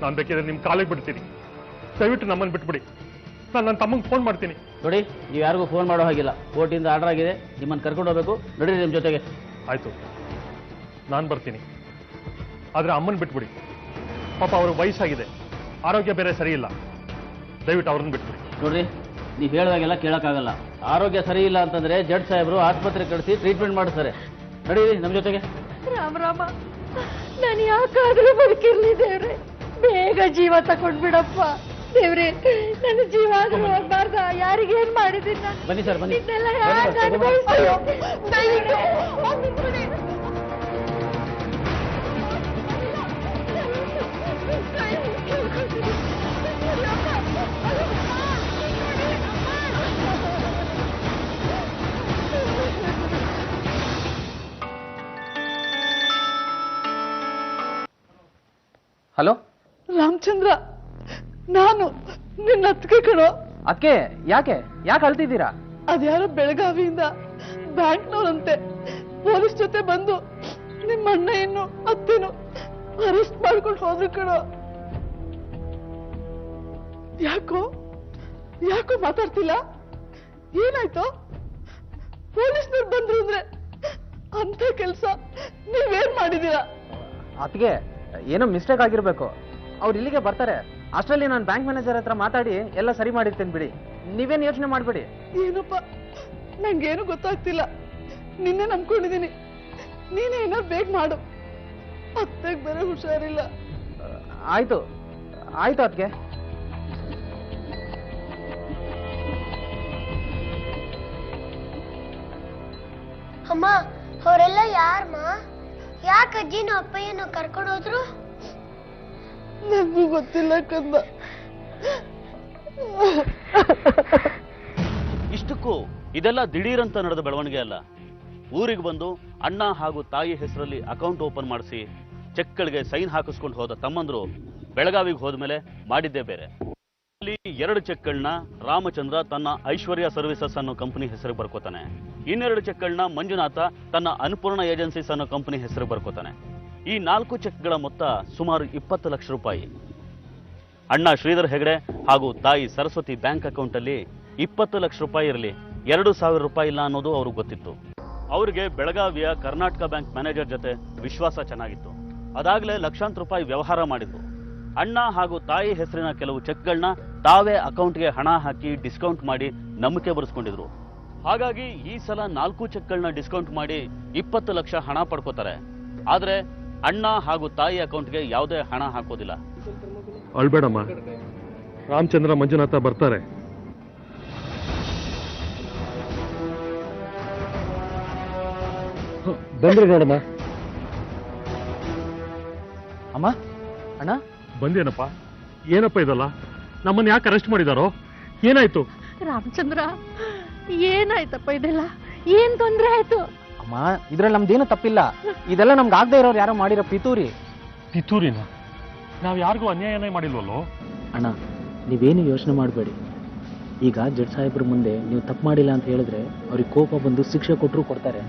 ನಾನು ಬೇಕಿದ್ರೆ ನಿಮ್ಮ ಕಾಲಿಗೆ ಬಿಡ್ತೀನಿ. ದಯವಿಟ್ಟು ನಮ್ಮನ್ನು ಬಿಟ್ಬಿಡಿ. ನಾನು ನನ್ನ ತಮ್ಮಂಗೆ ಫೋನ್ ಮಾಡ್ತೀನಿ. ನೋಡಿ, ನೀವು ಯಾರಿಗೂ ಫೋನ್ ಮಾಡೋ ಹಾಗಿಲ್ಲ. ಕೋರ್ಟಿಂದ ಆರ್ಡರ್ ಆಗಿದೆ, ನಿಮ್ಮನ್ನು ಕರ್ಕೊಂಡು ಹೋಗಬೇಕು. ನಡೀರಿ ನಿಮ್ಮ ಜೊತೆಗೆ. ಆಯಿತು, ನಾನು ಬರ್ತೀನಿ. ಆದರೆ ಅಮ್ಮನ ಬಿಟ್ಬಿಡಿ. ಪಾಪ ಅವ್ರಿಗೆ ವಯಸ್ಸಾಗಿದೆ, ಆರೋಗ್ಯ ಬೇರೆ ಸರಿ ಇಲ್ಲ. ದಯವಿಟ್ಟು ಅವ್ರನ್ನ ಬಿಟ್ಬಿಡಿ. ನೋಡ್ರಿ, ನೀವು ಹೇಳಿದಾಗೆಲ್ಲ ಕೇಳೋಕ್ಕಾಗಲ್ಲ. ಆರೋಗ್ಯ ಸರಿ ಇಲ್ಲ ಅಂತಂದ್ರೆ ಜಡ್ಜ್ ಸಾಹೇಬರು ಆಸ್ಪತ್ರೆಗೆ ಕಳಿಸಿ ಟ್ರೀಟ್ಮೆಂಟ್ ಮಾಡಿಸ್ತಾರೆ. ನಡೀರಿ ನಮ್ಮ ಜೊತೆಗೆ. ರಾಮ ರಾಮ, ನಾನು ಯಾಕಾದ್ರೂ ಬದುಕಿರ್ಲಿ ದೇವ್ರೆ. ಬೇಗ ಜೀವ ತಕೊಂಡ್ಬಿಡಪ್ಪ ದೇವ್ರೆ. ನನ್ನ ಜೀವ ಆದ್ರೂ ಹೋಗ್ಬಾರ್ದ. ಯಾರಿಗೇನ್ ಮಾಡಿದ್ದೀನಿ ನಾನು? ಬನ್ನಿ ಸರ್, ಬನ್ನಿ. ಇದನ್ನೆಲ್ಲ ಯಾಕೆ ಅನುಭವಿಸ್ತೀಯೋ? ದಯವಿಟ್ಟು ಹೋಗ್ಬಿಟ್ಬಿಡಿ. ಹಲೋ ರಾಮಚಂದ್ರ, ನಾನು ನಿನ್ನ ಅತ್ತಿಗೆ ಕಣೋ. ಅದಕ್ಕೆ ಯಾಕೆ ಅಳ್ತಿದ್ದೀರಾ? ಅದ್ಯಾರೋ ಬೆಳಗಾವಿಯಿಂದ ಬ್ಯಾಂಕ್ನವರಂತೆ ಪೊಲೀಸ್ ಜೊತೆ ಬಂದು ನಿಮ್ಮ ಅಣ್ಣಯನ್ನು ಅತ್ತೆನು ಅರೆಸ್ಟ್ ಮಾಡ್ಕೊಂಡು ಹೋದ್ರು ಕಣೋ. ಯಾಕೋ ಮಾತಾಡ್ತಿಲ್ಲ? ಏನಾಯ್ತು? ಪೊಲೀಸ್ನವ್ರು ಬಂದ್ರು ಅಂದ್ರೆ ಅಂತ ಕೆಲಸ ನೀವೇನ್ ಮಾಡಿದೀರಾ? ಅದಕ್ಕೆ ಏನೋ ಮಿಸ್ಟೇಕ್ ಆಗಿರ್ಬೇಕು. ಅವ್ರು ಇಲ್ಲಿಗೆ ಬರ್ತಾರೆ. ಅಷ್ಟರಲ್ಲಿ ನಾನು ಬ್ಯಾಂಕ್ ಮ್ಯಾನೇಜರ್ ಹತ್ರ ಮಾತಾಡಿ ಎಲ್ಲ ಸರಿ ಮಾಡಿರ್ತೇನೆ ಬಿಡಿ. ನೀವೇನು ಯೋಚನೆ ಮಾಡಬೇಡಿ. ಏನಪ್ಪ, ನಂಗೇನು ಗೊತ್ತಾಗ್ತಿಲ್ಲ. ನಿನ್ನೆ ನಂಬ್ಕೊಂಡಿದ್ದೀನಿ. ನೀನೇ ಏನಾರು ಬೇಗ ಮಾಡು. ಅತ್ತೆಗೆ ಬೇರೆ ಹುಷಾರಿಲ್ಲ. ಆಯ್ತು ಅದಕ್ಕೆ. ಅಮ್ಮ, ಅವರೆಲ್ಲ ಯಾರಮ್ಮ? ಯಾಕೆ ಅಜ್ಜಿನ ಅಪ್ಪಯ್ಯನ ಕರ್ಕೊಂಡು ಹೋದ್ರು? ನನಗೂ ಗೊತ್ತಿಲ್ಲ ಕಂದ. ಇಷ್ಟಕ್ಕೂ ಇದೆಲ್ಲ ದಿಢೀರಂತ ನಡೆದ ಬೆಳವಣಿಗೆ ಅಲ್ಲ. ಊರಿಗೆ ಬಂದು ಅಣ್ಣ ಹಾಗೂ ತಾಯಿ ಹೆಸರಲ್ಲಿ ಅಕೌಂಟ್ ಓಪನ್ ಮಾಡಿಸಿ ಚೆಕ್ಗಳಿಗೆ ಸೈನ್ ಹಾಕಿಸ್ಕೊಂಡು ಹೋದ ತಮ್ಮಂದ್ರು ಬೆಳಗಾವಿಗೆ ಹೋದ್ಮೇಲೆ ಮಾಡಿದ್ದೇ ಬೇರೆ. ಅಲ್ಲಿ 2 ಚೆಕ್ಗಳನ್ನ ರಾಮಚಂದ್ರ ತನ್ನ ಐಶ್ವರ್ಯ ಸರ್ವಿಸಸ್ ಅನ್ನೋ ಕಂಪನಿ ಹೆಸರಿಗೆ ಬರ್ಕೋತಾನೆ. ಇನ್ನೆರಡು ಚೆಕ್ಗಳನ್ನ ಮಂಜುನಾಥ ತನ್ನ ಅನ್ನಪೂರ್ಣ ಏಜೆನ್ಸೀಸ್ ಅನ್ನೋ ಕಂಪನಿ ಹೆಸರಿಗೆ ಬರ್ಕೋತಾನೆ. ಈ 4 ಚೆಕ್ಗಳ ಮೊತ್ತ ಸುಮಾರು 20 ಲಕ್ಷ ರೂಪಾಯಿ. ಅಣ್ಣ ಶ್ರೀಧರ್ ಹೆಗಡೆ ಹಾಗೂ ತಾಯಿ ಸರಸ್ವತಿ ಬ್ಯಾಂಕ್ ಅಕೌಂಟ್ ಅಲ್ಲಿ 20 ಲಕ್ಷ ರೂಪಾಯಿ ಇರಲಿ, 2,000 ರೂಪಾಯಿ ಇಲ್ಲ ಅನ್ನೋದು ಅವ್ರಿಗೆ ಗೊತ್ತಿತ್ತು. ಅವರಿಗೆ ಬೆಳಗಾವಿಯ ಕರ್ನಾಟಕ ಬ್ಯಾಂಕ್ ಮ್ಯಾನೇಜರ್ ಜೊತೆ ವಿಶ್ವಾಸ ಚೆನ್ನಾಗಿತ್ತು. ಅದಾಗಲೇ ಲಕ್ಷಾಂತರ ರೂಪಾಯಿ ವ್ಯವಹಾರ ಮಾಡಿದ್ರು. ಅಣ್ಣ ಹಾಗೂ ತಾಯಿ ಹೆಸರಿನ ಕೆಲವು ಚೆಕ್ಗಳನ್ನ ತಾವೇ ಅಕೌಂಟ್ಗೆ ಹಣ ಹಾಕಿ ಡಿಸ್ಕೌಂಟ್ ಮಾಡಿ ನಂಬಿಕೆ ಬರೆಸ್ಕೊಂಡಿದ್ರು. ಹಾಗಾಗಿ ಈ ಸಲ 4 ಚೆಕ್ಗಳನ್ನ ಡಿಸ್ಕೌಂಟ್ ಮಾಡಿ 20 ಲಕ್ಷ ಹಣ ಪಡ್ಕೋತಾರೆ. ಆದ್ರೆ ಅಣ್ಣ ಹಾಗೂ ತಾಯಿ ಅಕೌಂಟ್ಗೆ ಯಾವುದೇ ಹಣ ಹಾಕೋದಿಲ್ಲ. ಅಳ್ಬೇಡಮ್ಮ, ರಾಮಚಂದ್ರ ಮಂಜುನಾಥ ಬರ್ತಾರೆ. ಬಂದ್ರಿ ನೋಡಮ್ಮ. ಅಮ್ಮ, ಅಣ್ಣ ಬಂದೇನಪ್ಪ? ಏನಪ್ಪ ಇದಲ್ಲ? ನಮ್ಮನ್ನ ಯಾಕೆ ಅರೆಸ್ಟ್ ಮಾಡಿದಾರೋ? ಏನಾಯ್ತು? ರಾಮಚಂದ್ರ, ಏನಾಯ್ತಪ್ಪ ಇದೆಲ್ಲ? ಏನ್ ತೊಂದ್ರೆ ಆಯ್ತು? ಅಮ್ಮ, ಇದ್ರಲ್ಲಿ ನಮ್ದೇನು ತಪ್ಪಿಲ್ಲ. ಇದೆಲ್ಲ ನಮ್ಗೆ ಆಗದೆ ಇರೋರು ಯಾರೋ ಮಾಡಿರೋ ಪಿತೂರಿ. ಪಿತೂರಿನ? ನಾವ್ ಯಾರಿಗೂ ಅನ್ಯಾಯನೇ ಮಾಡಿಲ್ವಲ್ಲೋ? ಅಣ್ಣ, ನೀವೇನು ಯೋಚನೆ ಮಾಡಬೇಡಿ. ಈಗ ಜಡ್ಜ್ ಸಾಹೇಬ್ರ ಮುಂದೆ ನೀವು ತಪ್ಪು ಮಾಡಿಲ್ಲ ಅಂತ ಹೇಳಿದ್ರೆ ಅವ್ರಿಗೆ ಕೋಪ ಬಂದು ಶಿಕ್ಷೆ ಕೊಟ್ಟರು ಕೊಡ್ತಾರೆ.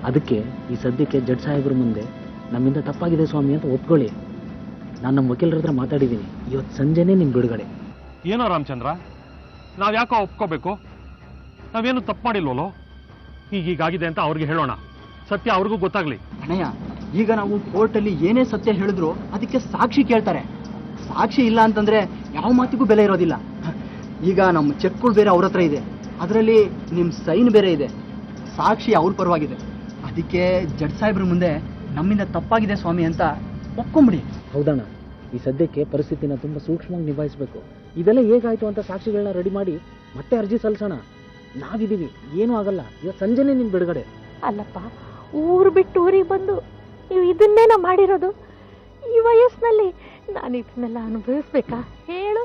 ಅದಕ್ಕೆ ಈ ಸದ್ಯಕ್ಕೆ ಜಡ್ಜ್ ಸಾಹೇಬ್ರ ಮುಂದೆ ನಮ್ಮಿಂದ ತಪ್ಪಾಗಿದೆ ಸ್ವಾಮಿ ಅಂತ ಒಪ್ಕೊಳ್ಳಿ. ನಾನು ನಮ್ಮ ವಕೀಲರ ಹತ್ರ ಮಾತಾಡಿದ್ದೀನಿ. ಇವತ್ತು ಸಂಜೆನೇ ನಿಮ್ಮ ಬಿಡುಗಡೆ. ಏನೋ ರಾಮಚಂದ್ರ, ನಾವ್ ಯಾಕೋ ಒಪ್ಕೋಬೇಕು? ನಾವೇನು ತಪ್ಪು ಮಾಡಿಲ್ವಲ್ಲೋ? ಹೀಗಾಗಿದೆ ಅಂತ ಅವ್ರಿಗೆ ಹೇಳೋಣ. ಸತ್ಯ ಅವ್ರಿಗೂ ಗೊತ್ತಾಗ್ಲಿ. ಅಣ್ಣಯ್ಯ, ಈಗ ನಾವು ಕೋರ್ಟಲ್ಲಿ ಏನೇ ಸತ್ಯ ಹೇಳಿದ್ರು ಅದಕ್ಕೆ ಸಾಕ್ಷಿ ಕೇಳ್ತಾರೆ. ಸಾಕ್ಷಿ ಇಲ್ಲ ಅಂತಂದ್ರೆ ಯಾವ ಮಾತಿಗೂ ಬೆಲೆ ಇರೋದಿಲ್ಲ. ಈಗ ನಮ್ಮ ಚೆಕ್ಗಳು ಬೇರೆ ಅವ್ರ ಹತ್ರ ಇದೆ. ಅದರಲ್ಲಿ ನಿಮ್ಮ ಸೈನ್ ಬೇರೆ ಇದೆ, ಸಾಕ್ಷಿ ಅವ್ರ ಪರವಾಗಿದೆ. ಅದಕ್ಕೆ ಜಡ್ಜ್ ಸಾಹೇಬ್ರ ಮುಂದೆ ನಮ್ಮಿಂದ ತಪ್ಪಾಗಿದೆ ಸ್ವಾಮಿ ಅಂತ ಒಪ್ಕೊಂಬಿಡಿ. ಹೌದಣ್ಣ, ಈ ಸದ್ಯಕ್ಕೆ ಪರಿಸ್ಥಿತಿನ ತುಂಬ ಸೂಕ್ಷ್ಮವಾಗಿ ನಿಭಾಯಿಸಬೇಕು. ಇದೆಲ್ಲ ಹೇಗಾಯ್ತು ಅಂತ ಸಾಕ್ಷಿಗಳನ್ನ ರೆಡಿ ಮಾಡಿ ಮತ್ತೆ ಅರ್ಜಿ ಸಲ್ಲಿಸೋಣ. ನಾವಿದ್ದೀವಿ, ಏನೂ ಆಗಲ್ಲ. ಇವತ್ತು ಸಂಜೆನೇ ನಿನ್ನ ಬಿಡುಗಡೆ. ಅಲ್ಲಪ್ಪ, ಊರು ಬಿಟ್ಟು ಊರಿಗೆ ಬಂದು ನೀವು ಇದನ್ನೇನ ಮಾಡಿರೋದು? ಈ ವಯಸ್ಸಿನಲ್ಲಿ ನಾನು ಇದನ್ನೆಲ್ಲ ಅನುಭವಿಸ್ಬೇಕಾ ಹೇಳು?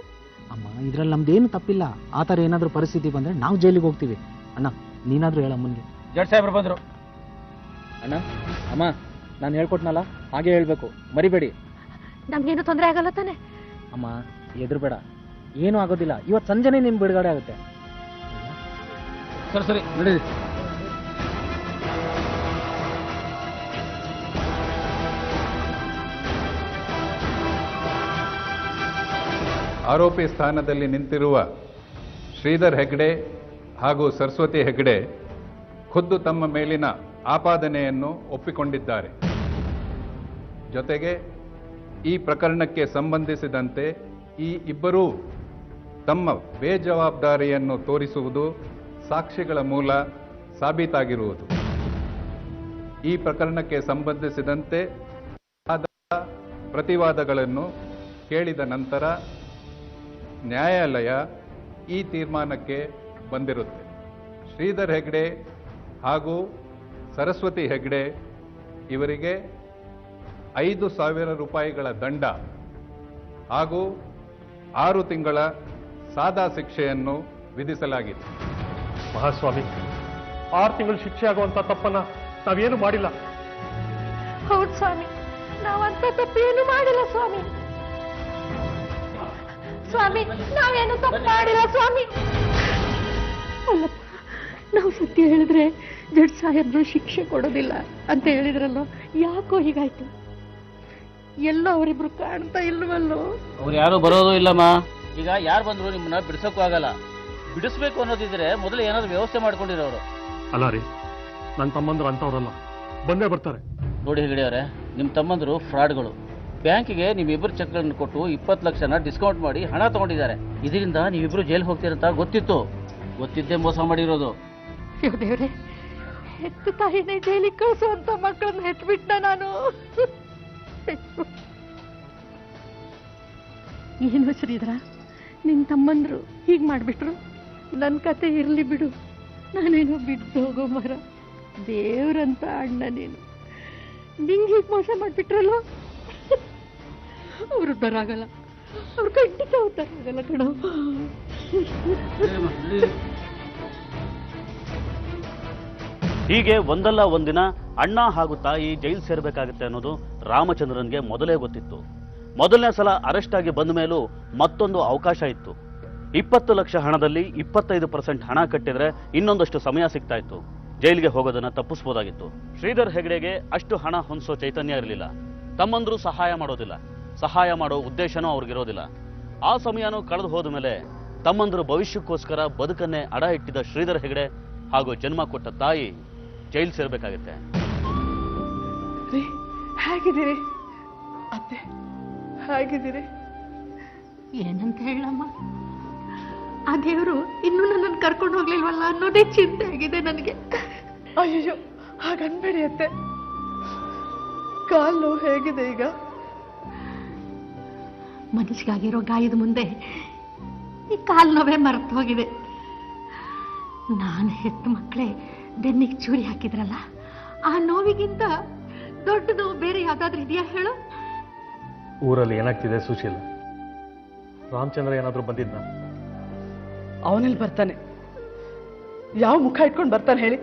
ಅಮ್ಮ, ಇದ್ರಲ್ಲಿ ನಮ್ದೇನು ತಪ್ಪಿಲ್ಲ. ಆ ಥರ ಏನಾದರೂ ಪರಿಸ್ಥಿತಿ ಬಂದರೆ ನಾವು ಜೈಲಿಗೆ ಹೋಗ್ತೀವಿ. ಅಣ್ಣ, ನೀನಾದರೂ ಹೇಳಮ್ಮನಿಗೆ. ಜಡ್ಜ್ ಸಾಹೇಬ್ರು ಬಂದರು. ಅಣ್ಣ, ಅಮ್ಮ, ನಾನು ಹೇಳ್ಕೊಟ್ನಲ್ಲ ಹಾಗೆ ಹೇಳಬೇಕು, ಮರಿಬೇಡಿ. ನಮ್ಗೇನು ತೊಂದರೆ ಆಗಲ್ಲ ತಾನೆ? ಅಮ್ಮ, ಎದುರುಬೇಡ, ಏನೂ ಆಗೋದಿಲ್ಲ. ಇವತ್ತು ಸಂಜೆನೇ ನಿಮ್ಮ ಬಿಡುಗಡೆ ಆಗುತ್ತೆ. ಸರಿ ಸರಿ ನಡೀರಿ. ಆರೋಪಿ ಸ್ಥಾನದಲ್ಲಿ ನಿಂತಿರುವ ಶ್ರೀಧರ್ ಹೆಗ್ಡೆ ಹಾಗೂ ಸರಸ್ವತಿ ಹೆಗ್ಡೆ ಖುದ್ದು ತಮ್ಮ ಮೇಲಿನ ಆಪಾದನೆಯನ್ನು ಒಪ್ಪಿಕೊಂಡಿದ್ದಾರೆ. ಜೊತೆಗೆ ಈ ಪ್ರಕರಣಕ್ಕೆ ಸಂಬಂಧಿಸಿದಂತೆ ಈ ಇಬ್ಬರೂ ತಮ್ಮ ಬೇಜವಾಬ್ದಾರಿಯನ್ನು ತೋರಿಸುವುದು ಸಾಕ್ಷಿಗಳ ಮೂಲ ಸಾಬೀತಾಗಿರುವುದು. ಈ ಪ್ರಕರಣಕ್ಕೆ ಸಂಬಂಧಿಸಿದಂತೆ ಪ್ರತಿವಾದಗಳನ್ನು ಕೇಳಿದ ನಂತರ ನ್ಯಾಯಾಲಯ ಈ ತೀರ್ಮಾನಕ್ಕೆ ಬಂದಿರುತ್ತೆ. ಶ್ರೀಧರ್ ಹೆಗ್ಡೆ ಹಾಗೂ ಸರಸ್ವತಿ ಹೆಗ್ಡೆ ಇವರಿಗೆ 5,000 ರೂಪಾಯಿಗಳ ದಂಡ ಹಾಗೂ 6 ತಿಂಗಳ ಸಾದಾ ಶಿಕ್ಷೆಯನ್ನು ವಿಧಿಸಲಾಗಿದೆ. ಮಹಾಸ್ವಾಮಿ, 6 ತಿಂಗಳು ಶಿಕ್ಷೆ ಆಗುವಂತ ತಪ್ಪನ್ನ ನಾವೇನು ಮಾಡಿಲ್ಲ. ಹೌದು ಸ್ವಾಮಿ, ನಾವಂತ ತಪ್ಪೇನು ಮಾಡಿಲ್ಲ ಸ್ವಾಮಿ. ಸ್ವಾಮಿ, ನಾವೇನು ತಪ್ಪು ಮಾಡಿಲ್ಲ ಸ್ವಾಮಿ. ಅಲ್ಲಪ್ಪ, ನಾವು ಸತ್ಯ ಹೇಳಿದ್ರೆ ಜಡ್ಜ್ ಸಾಹೇಬ್ರು ಶಿಕ್ಷೆ ಕೊಡೋದಿಲ್ಲ ಅಂತ ಹೇಳಿದ್ರಲ್ಲೋ, ಯಾಕೋ ಹೀಗಾಯ್ತು? ಎಲ್ಲ ಅವರಿಬ್ರು ಕಾಣ್ತಾ ಇಲ್ವಲ್ಲೋ? ಅವ್ರು ಯಾರು ಬರೋದು ಇಲ್ಲಮ್ಮ. ಈಗ ಯಾರು ಬಂದ್ರು ನಿಮ್ಮನ್ನ ಬಿಡಿಸೋಕ್ಕೂ ಆಗಲ್ಲ. ಬಿಡಿಸ್ಬೇಕು ಅನ್ನೋದಿದ್ರೆ ಮೊದಲು ಏನಾದ್ರು ವ್ಯವಸ್ಥೆ ಮಾಡ್ಕೊಂಡಿರೋರು. ಅಲ್ಲ ರೀ, ನನ್ನ ತಮ್ಮಂದ್ರು ಅಂತವ್ರಲ್ಲ, ಬಂದೇ ಬರ್ತಾರೆ. ನೋಡಿ ಹೆಗಡೆ ಅವರೇ, ನಿಮ್ಮ ತಮ್ಮಂದ್ರು ಫ್ರಾಡ್ಗಳು. ಬ್ಯಾಂಕಿಗೆ ನಿಮ್ಮಿಬ್ಬರು ಚೆಕ್ಗಳನ್ನು ಕೊಟ್ಟು 20 ಲಕ್ಷನ ಡಿಸ್ಕೌಂಟ್ ಮಾಡಿ ಹಣ ತಗೊಂಡಿದ್ದಾರೆ. ಇದರಿಂದ ನೀವಿಬ್ರು ಜೈಲ್ ಹೋಗ್ತೀರಂತ ಗೊತ್ತಿದ್ದೇ ಮೋಸ ಮಾಡಿರೋದು. ದೇವ್ರೆ, ಹೆತ್ತು ತಾಯಿನೇ ಜೈಲಿಗೆ ಕಳಿಸುವಂತ ಮಕ್ಕಳನ್ನ ಹೆತ್ಬಿಟ್ಟ ನಾನು. ಏನು ಶ್ರೀಧರ, ನಿನ್ ತಮ್ಮಂದ್ರು ಹೀಗ್ ಮಾಡ್ಬಿಟ್ರು? ನನ್ನ ಕತೆ ಇರ್ಲಿ ಬಿಡು, ನಾನೇನು ಬಿದ್ದು ಹೋಗೋ ಮರ. ದೇವ್ರಂತ ಅಣ್ಣ ನೀನು, ನಿಂಗೆ ಹೀಗೆ ಮೋಸ ಮಾಡ್ಬಿಟ್ರಲ್ಲ. ಅವ್ರು ಉದ್ದಾರಾಗಲ್ಲ, ಅವ್ರು ಖಂಡಿತ ಉದ್ದಾರಾಗಲ್ಲ ಕಣ. ಹೀಗೆ ಒಂದಲ್ಲ ಒಂದಿನ ಅಣ್ಣ ಹಾಗೂ ತಾಯಿ ಜೈಲು ಸೇರಬೇಕಾಗುತ್ತೆ ಅನ್ನೋದು ರಾಮಚಂದ್ರನ್ಗೆ ಮೊದಲೇ ಗೊತ್ತಿತ್ತು. ಮೊದಲನೇ ಸಲ ಅರೆಸ್ಟ್ ಆಗಿ ಬಂದ ಮೇಲೂ ಮತ್ತೊಂದು ಅವಕಾಶ ಇತ್ತು. 20 ಲಕ್ಷ ಹಣದಲ್ಲಿ 25% ಹಣ ಕಟ್ಟಿದ್ರೆ ಇನ್ನೊಂದಷ್ಟು ಸಮಯ ಸಿಗ್ತಾ ಇತ್ತು. ಜೈಲಿಗೆ ಹೋಗೋದನ್ನ ತಪ್ಪಿಸ್ಬೋದಾಗಿತ್ತು. ಶ್ರೀಧರ್ ಹೆಗ್ಡೆಗೆ ಅಷ್ಟು ಹಣ ಹೊಂದಿಸೋ ಚೈತನ್ಯ ಇರಲಿಲ್ಲ. ತಮ್ಮಂದ್ರು ಸಹಾಯ ಮಾಡೋದಿಲ್ಲ, ಸಹಾಯ ಮಾಡೋ ಉದ್ದೇಶನೂ ಅವ್ರಿಗಿರೋದಿಲ್ಲ. ಆ ಸಮಯನೂ ಕಳೆದು ಹೋದ ಮೇಲೆ ತಮ್ಮಂದ್ರು ಭವಿಷ್ಯಕ್ಕೋಸ್ಕರ ಬದುಕನ್ನೇ ಅಡ ಇಟ್ಟಿದ್ದ ಶ್ರೀಧರ್ ಹೆಗ್ಡೆ ಹಾಗೂ ಜನ್ಮ ಕೊಟ್ಟ ತಾಯಿ ಜೈಲು ಸೇರ್ಬೇಕಾಗತ್ತೆ. ಹೇಗಿದ್ದೀರಿ ಅತ್ತೆ? ಹೇಗಿದ್ದೀರಿ? ಏನಂತ ಹೇಳಮ್ಮ, ಆ ದೇವರು ಇನ್ನೂ ನನ್ನನ್ನು ಕರ್ಕೊಂಡು ಹೋಗ್ಲಿಲ್ವಲ್ಲ ಅನ್ನೋದೇ ಚಿಂತೆ ಆಗಿದೆ ನನಗೆ. ಅಯ್ಯೋ, ಹಾಗನ್ಬೇಡಿ ಅತ್ತೆ. ಕಾಲು ನೋವು ಹೇಗಿದೆ ಈಗ? ಮನಸ್ಸಿಗಾಗಿರೋ ಗಾಯದ ಮುಂದೆ ಈ ಕಾಲು ನೋವೇ ಮರೆತು ಹೋಗಿದೆ. ನಾನು ಹೆತ್ತ ಮಕ್ಕಳೇ ಬೆನ್ನಿಗೆ ಚೂರಿ ಹಾಕಿದ್ರಲ್ಲ, ಆ ನೋವಿಗಿಂತ ದೊಡ್ಡ ನೋವು ಬೇರೆ ಯಾವ್ದಾದ್ರೂ ಇದೆಯಾ ಹೇಳು? ಊರಲ್ಲಿ ಏನಾಗ್ತಿದೆ ಸುಶೀಲ? ರಾಮಚಂದ್ರ ಏನಾದ್ರೂ ಬಂದಿದ್ನ? ಅವನಲ್ಲಿ ಬರ್ತಾನೆ, ಯಾವ ಮುಖ ಇಟ್ಕೊಂಡು ಬರ್ತಾನೆ ಹೇಳಿ?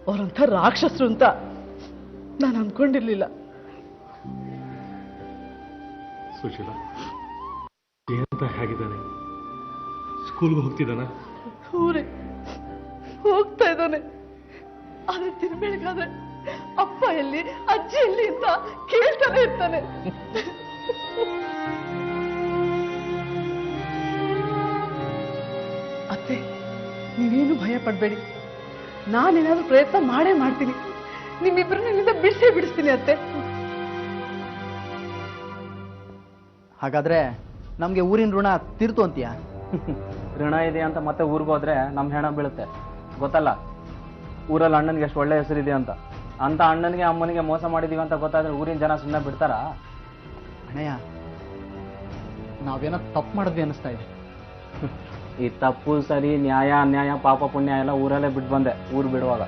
ಅವರಂಥ ರಾಕ್ಷಸರು ಅಂತ ನಾನು ಅನ್ಕೊಂಡಿರ್ಲಿಲ್ಲ. ಸುಶೀಲ ಏನಂತ ಹೇಗಿದ್ದಾನೆ? ಸ್ಕೂಲ್ಗೆ ಹೋಗ್ತಿದ್ದಾನ? ಊರೇ ಹೋಗ್ತಾ ಇದ್ದಾನೆ. ಆದ್ರೆ ತಿನ್ಬೇಳಗಾದ್ರೆ ಅಪ್ಪ ಎಲ್ಲಿ, ಅಜ್ಜಿ ಎಲ್ಲಿ ಅಂತ ಕೇಳ್ತಾನೆ ಇರ್ತಾನೆ. ಅತ್ತೆ, ನೀವೇನು ಭಯ ಪಡ್ಬೇಡಿ. ನಾನೇನಾದ್ರೂ ಪ್ರಯತ್ನ ಮಾಡೇ ಮಾಡ್ತೀನಿ. ನಿಮ್ಮಿಬ್ಬರನ್ನ ಇಲ್ಲಿಂದ ಬಿಡಿಸ್ತೀನಿ ಅತ್ತೆ. ಹಾಗಾದ್ರೆ ನಮ್ಗೆ ಊರಿನ ಋಣ ತೀರ್ತು ಅಂತೀಯಾ? ಋಣ ಇದೆ ಅಂತ ಮತ್ತೆ ಊರಿಗೆ ಹೋದ್ರೆ ನಮ್ಮ ಹೆಣ ಬೀಳುತ್ತೆ ಗೊತ್ತಲ್ಲ. ಊರಲ್ಲಿ ಅಣ್ಣನಿಗೆ ಎಷ್ಟು ಒಳ್ಳೆ ಹೆಸರಿದೆ ಅಂತ ಅಣ್ಣನಿಗೆ ಅಮ್ಮನಿಗೆ ಮೋಸ ಮಾಡಿದೀವಿ ಅಂತ ಗೊತ್ತಾದ್ರೆ ಊರಿನ ಜನ ಸುಮ್ಮನೆ ಬಿಡ್ತಾರಾ? ಅಣ್ಣಯ್ಯ, ನಾವೇನೋ ತಪ್ಪು ಮಾಡಿದ್ವಿ ಅನ್ನಿಸ್ತಾ ಇದೆ. ಈ ತಪ್ಪು ಸರಿ, ನ್ಯಾಯ ಅನ್ಯಾಯ, ಪಾಪ ಪುಣ್ಯ ಎಲ್ಲ ಊರಲ್ಲೇ ಬಿಟ್ಟು ಬಂದೆ ಊರು ಬಿಡುವಾಗ.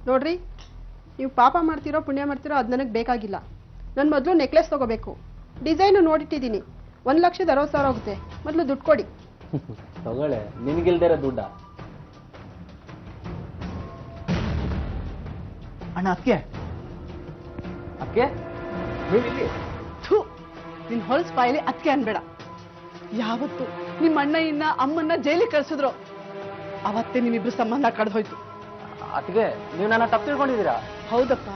ನೋಡ್ರಿ, ನೀವು ಪಾಪ ಮಾಡ್ತಿರೋ ಪುಣ್ಯ ಮಾಡ್ತಿರೋ ಅದು ನನಗೆ ಬೇಕಾಗಿಲ್ಲ. ನಾನು ಮೊದಲು ನೆಕ್ಲೆಸ್ ತಗೋಬೇಕು. ಡಿಸೈನು ನೋಡಿಟ್ಟಿದ್ದೀನಿ. 1,60,000 ಹೋಗುತ್ತೆ. ಮೊದಲು ದುಡ್ಡು ಕೊಡಿ. ತಗೊಳ್ಳೆ, ನಿನ್ಗಿಲ್ದಿರೋ ದುಡ್ಡ? ಅಣ್ಣ, ಅದಕ್ಕೆ ಅಕ್ಕೆ ನೀವಿಲ್ಲಿ ನಿನ್ ಹೊಲ್ಸ್ ಬಾಯಿಲಿ ಅದಕ್ಕೆ ಅನ್ಬೇಡ. ಯಾವತ್ತು ನಿಮ್ಮ ಅಣ್ಣಯ್ಯನ ಅಮ್ಮನ್ನ ಜೈಲಿಗೆ ಕಳ್ಸಿದ್ರು ಅವತ್ತೇ ನಿಮ್ಮಿಬ್ರು ಸಂಬಂಧ ಕಡ್ದು ಹೋಯ್ತು. ಅದಕ್ಕೆ ನೀವು ನನ್ನ ತಪ್ಪು ತಿಳ್ಕೊಂಡಿದ್ದೀರಾ? ಹೌದಪ್ಪ,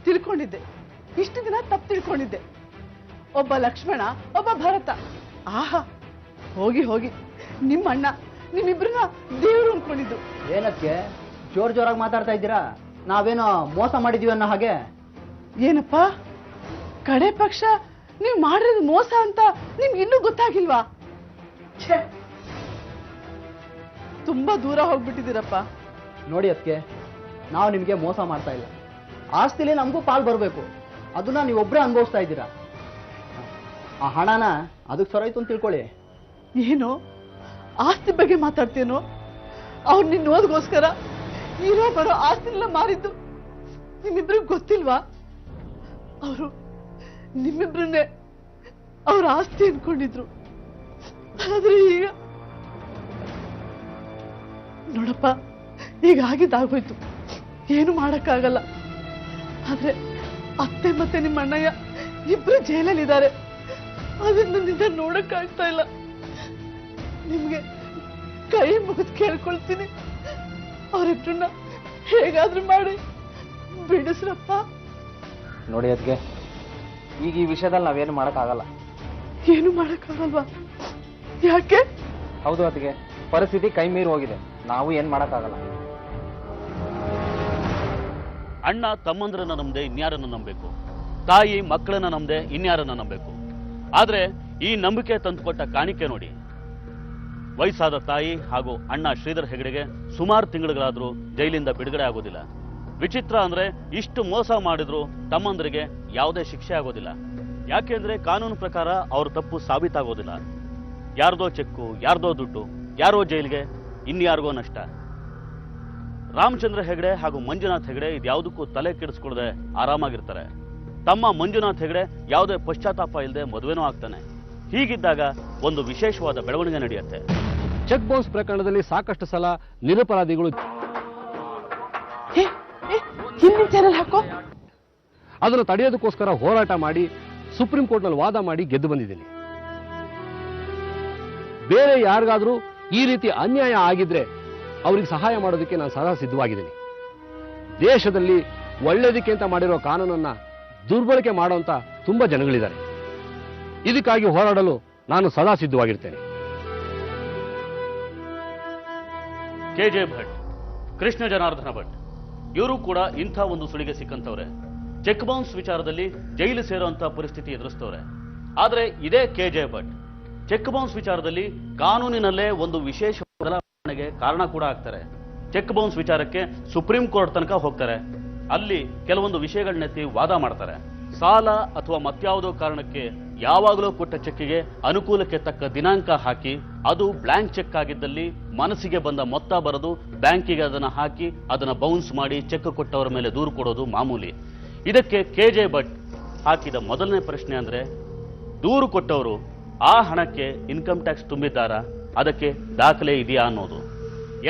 ತಿಳ್ಕೊಂಡಿದ್ದೆ. ಇಷ್ಟು ದಿನ ತಪ್ಪು ತಿಳ್ಕೊಂಡಿದ್ದೆ. ಒಬ್ಬ ಲಕ್ಷ್ಮಣ, ಒಬ್ಬ ಭರತ. ಆಹಾ, ಹೋಗಿ ಹೋಗಿ ನಿಮ್ಮ ಅಣ್ಣ ನಿಮ್ಮಿಬ್ರನ್ನ ದೇವರು ಅನ್ಕೊಂಡಿದ್ದು. ಏನಕ್ಕೆ ಜೋರಾಗಿ ಮಾತಾಡ್ತಾ ಇದ್ದೀರಾ? ನಾವೇನೋ ಮೋಸ ಮಾಡಿದೀವಿ ಅನ್ನೋ ಹಾಗೆ. ಏನಪ್ಪ, ಕಡೆ ಪಕ್ಷ ನೀವು ಮಾಡಿರೋದು ಮೋಸ ಅಂತ ನಿಮ್ಗೆ ಇನ್ನೂ ಗೊತ್ತಾಗಿಲ್ವಾ? ತುಂಬಾ ದೂರ ಹೋಗ್ಬಿಟ್ಟಿದ್ದೀರಪ್ಪ. ನೋಡಿ ಅದಕ್ಕೆ, ನಾವು ನಿಮಗೆ ಮೋಸ ಮಾಡ್ತಾ ಇಲ್ಲ. ಆಸ್ತಿಲಿ ನಮಗೂ ಪಾಲ್ ಬರಬೇಕು. ಅದನ್ನ ನೀವೊಬ್ಬರೇ ಅನುಭವಿಸ್ತಾ ಇದ್ದೀರಾ. ಆ ಹಣನ ಅದಕ್ಕೆ ಸರೋಯ್ತು ಅಂತ ತಿಳ್ಕೊಳ್ಳಿ. ಏನು ಆಸ್ತಿ ಬಗ್ಗೆ ಮಾತಾಡ್ತೇನೋ? ಅವ್ರು ನಿನ್ನ ಓದ್ಗೋಸ್ಕರ ಇರೋ ಬರೋ ಆಸ್ತಿನೆಲ್ಲ ಮಾರಿದ್ದು ನಿಮ್ಮಿಬ್ರಿಗೆ ಗೊತ್ತಿಲ್ವಾ? ಅವರು ನಿಮ್ಮಿಬ್ರನ್ನೇ ಅವ್ರ ಆಸ್ತಿ ಅನ್ಕೊಂಡಿದ್ರು. ಆದ್ರೆ ಈಗ ನೋಡಪ್ಪ, ಈಗ ಆಗಿದ್ದಾಗೋಯ್ತು, ಏನು ಮಾಡಕ್ಕಾಗಲ್ಲ. ಆದ್ರೆ ಅತ್ತೆ ಮತ್ತೆ ನಿಮ್ಮ ಅಣ್ಣಯ್ಯ ಇಬ್ರು ಜೈಲಲ್ಲಿದ್ದಾರೆ. ಅದನ್ನ ನಿಂದ ನೋಡಕ್ಕಾಗ್ತಾ ಇಲ್ಲ. ನಿಮ್ಗೆ ಕೈ ಮುಗಿದು ಕೇಳ್ಕೊಳ್ತೀನಿ, ಅವರಿಬ್ರನ್ನ ಹೇಗಾದ್ರೂ ಮಾಡಿ ಬಿಡಿಸ್ರಪ್ಪ. ನೋಡಿ ಅದಕ್ಕೆ, ಈಗ ಈ ವಿಷಯದಲ್ಲಿ ನಾವೇನು ಮಾಡಕ್ಕಾಗಲ್ಲ. ಏನು ಮಾಡಕ್ಕಾಗಲ್ವಾ? ಯಾಕೆ? ಹೌದು ಅದಕ್ಕೆ, ಪರಿಸ್ಥಿತಿ ಕೈ ಮೀರಿ ಹೋಗಿದೆ. ನಾವು ಏನ್ ಮಾಡಕ್ಕಾಗಲ್ಲ. ಅಣ್ಣ ತಮ್ಮಂದ್ರನ್ನ ನಂಬದೆ ಇನ್ಯಾರನ್ನ ನಂಬಬೇಕು? ತಾಯಿ ಮಕ್ಕಳನ್ನ ನಂಬದೆ ಇನ್ಯಾರನ್ನ ನಂಬಬೇಕು? ಆದ್ರೆ ಈ ನಂಬಿಕೆ ತಂದುಕೊಟ್ಟ ಕಾಣಿಕೆ ನೋಡಿ. ವಯಸ್ಸಾದ ತಾಯಿ ಹಾಗೂ ಅಣ್ಣ ಶ್ರೀಧರ್ ಹೆಗಡೆಗೆ ಸುಮಾರು ತಿಂಗಳುಗಳಾದ್ರೂ ಜೈಲಿಂದ ಬಿಡುಗಡೆ ಆಗೋದಿಲ್ಲ. ವಿಚಿತ್ರ ಅಂದ್ರೆ ಇಷ್ಟು ಮೋಸ ಮಾಡಿದ್ರು ತಮ್ಮಂದ್ರಿಗೆ ಯಾವುದೇ ಶಿಕ್ಷೆ ಆಗೋದಿಲ್ಲ. ಯಾಕೆಂದ್ರೆ ಕಾನೂನು ಪ್ರಕಾರ ಅವ್ರ ತಪ್ಪು ಸಾಬೀತಾಗೋದಿಲ್ಲ. ಯಾರ್ದೋ ಚೆಕ್ಕು, ಯಾರ್ದೋ ದುಡ್ಡು, ಯಾರೋ ಜೈಲಿಗೆ, ಇನ್ಯಾರಿಗೋ ನಷ್ಟ. ರಾಮಚಂದ್ರ ಹೆಗಡೆ ಹಾಗೂ ಮಂಜುನಾಥ್ ಹೆಗಡೆ ಇದ್ಯಾವುದಕ್ಕೂ ತಲೆ ಕೆಡಿಸ್ಕೊಳ್ದೆ ಆರಾಮಾಗಿರ್ತಾರೆ. ತಮ್ಮ ಮಂಜುನಾಥ್ ಹೆಗಡೆ ಯಾವುದೇ ಪಶ್ಚಾತ್ತಾಪ ಇಲ್ಲದೆ ಮದುವೆನೂ ಆಗ್ತಾನೆ. ಹೀಗಿದ್ದಾಗ ಒಂದು ವಿಶೇಷವಾದ ಬೆಳವಣಿಗೆ ನಡೆಯುತ್ತೆ. ಚೆಕ್ ಬೌನ್ಸ್ ಪ್ರಕರಣದಲ್ಲಿ ಸಾಕಷ್ಟು ಸಲ ನಿರಪರಾಧಿಗಳು ಹಾಕೋ ಅದನ್ನು ತಡೆಯೋದಕ್ಕೋಸ್ಕರ ಹೋರಾಟ ಮಾಡಿ ಸುಪ್ರೀಂ ಕೋರ್ಟ್ನಲ್ಲಿ ವಾದ ಮಾಡಿ ಗೆದ್ದು ಬಂದಿದ್ದೀನಿ. ಬೇರೆ ಯಾರಿಗಾದ್ರೂ ಈ ರೀತಿ ಅನ್ಯಾಯ ಆಗಿದ್ರೆ ಅವ್ರಿಗೆ ಸಹಾಯ ಮಾಡೋದಕ್ಕೆ ನಾನು ಸದಾ ಸಿದ್ಧವಾಗಿದ್ದೀನಿ. ದೇಶದಲ್ಲಿ ಒಳ್ಳೆಯದಕ್ಕೆ ಅಂತ ಮಾಡಿರೋ ಕಾನೂನನ್ನ ದುರ್ಬಳಕೆ ಮಾಡೋಂತ ತುಂಬಾ ಜನಗಳಿದ್ದಾರೆ. ಇದಕ್ಕಾಗಿ ಹೋರಾಡಲು ನಾನು ಸದಾ ಸಿದ್ಧವಾಗಿರ್ತೇನೆ. ಕೆಜೆ ಭಟ್, ಕೃಷ್ಣ ಜನಾರ್ದನ ಭಟ್ ಇವರು ಕೂಡ ಇಂಥ ಒಂದು ಸುಳಿಗೆ ಸಿಕ್ಕಂತವ್ರೆ. ಚೆಕ್ ಬೌನ್ಸ್ ವಿಚಾರದಲ್ಲಿ ಜೈಲು ಸೇರುವಂತ ಪರಿಸ್ಥಿತಿ ಎದುರಿಸ್ತವ್ರೆ. ಆದ್ರೆ ಇದೇ ಕೆಜೆ ಭಟ್ ಚೆಕ್ ಬೌನ್ಸ್ ವಿಚಾರದಲ್ಲಿ ಕಾನೂನಿನಲ್ಲೇ ಒಂದು ವಿಶೇಷ ಬದಲಾವಣೆಗೆ ಕಾರಣ ಕೂಡ ಆಗ್ತಾರೆ. ಚೆಕ್ ಬೌನ್ಸ್ ವಿಚಾರಕ್ಕೆ ಸುಪ್ರೀಂ ಕೋರ್ಟ್ ತನಕ ಹೋಗ್ತಾರೆ. ಅಲ್ಲಿ ಕೆಲವೊಂದು ವಿಷಯಗಳನ್ನೆತ್ತಿ ವಾದ ಮಾಡ್ತಾರೆ. ಸಾಲ ಅಥವಾ ಮತ್ಯಾವುದೋ ಕಾರಣಕ್ಕೆ ಯಾವಾಗಲೂ ಕೊಟ್ಟ ಚೆಕ್ಕಿಗೆ ಅನುಕೂಲಕ್ಕೆ ತಕ್ಕ ದಿನಾಂಕ ಹಾಕಿ ಅದು ಬ್ಲಾಂಕ್ ಚೆಕ್ ಆಗಿದ್ದಲ್ಲಿ ಮನಸ್ಸಿಗೆ ಬಂದ ಮೊತ್ತ ಬರೆದು ಬ್ಯಾಂಕಿಗೆ ಅದನ್ನ ಹಾಕಿ ಅದನ್ನ ಬೌನ್ಸ್ ಮಾಡಿ ಚೆಕ್ ಕೊಟ್ಟವರ ಮೇಲೆ ದೂರು ಕೊಡೋದು ಮಾಮೂಲಿ. ಇದಕ್ಕೆ ಕೆಜೆ ಭಟ್ ಹಾಕಿದ ಮೊದಲನೇ ಪ್ರಶ್ನೆ ಅಂದ್ರೆ, ದೂರು ಕೊಟ್ಟವರು ಆ ಹಣಕ್ಕೆ ಇನ್ಕಮ್ ಟ್ಯಾಕ್ಸ್ ತುಂಬಿದ್ದಾರಾ, ಅದಕ್ಕೆ ದಾಖಲೆ ಇದೆಯಾ ಅನ್ನೋದು.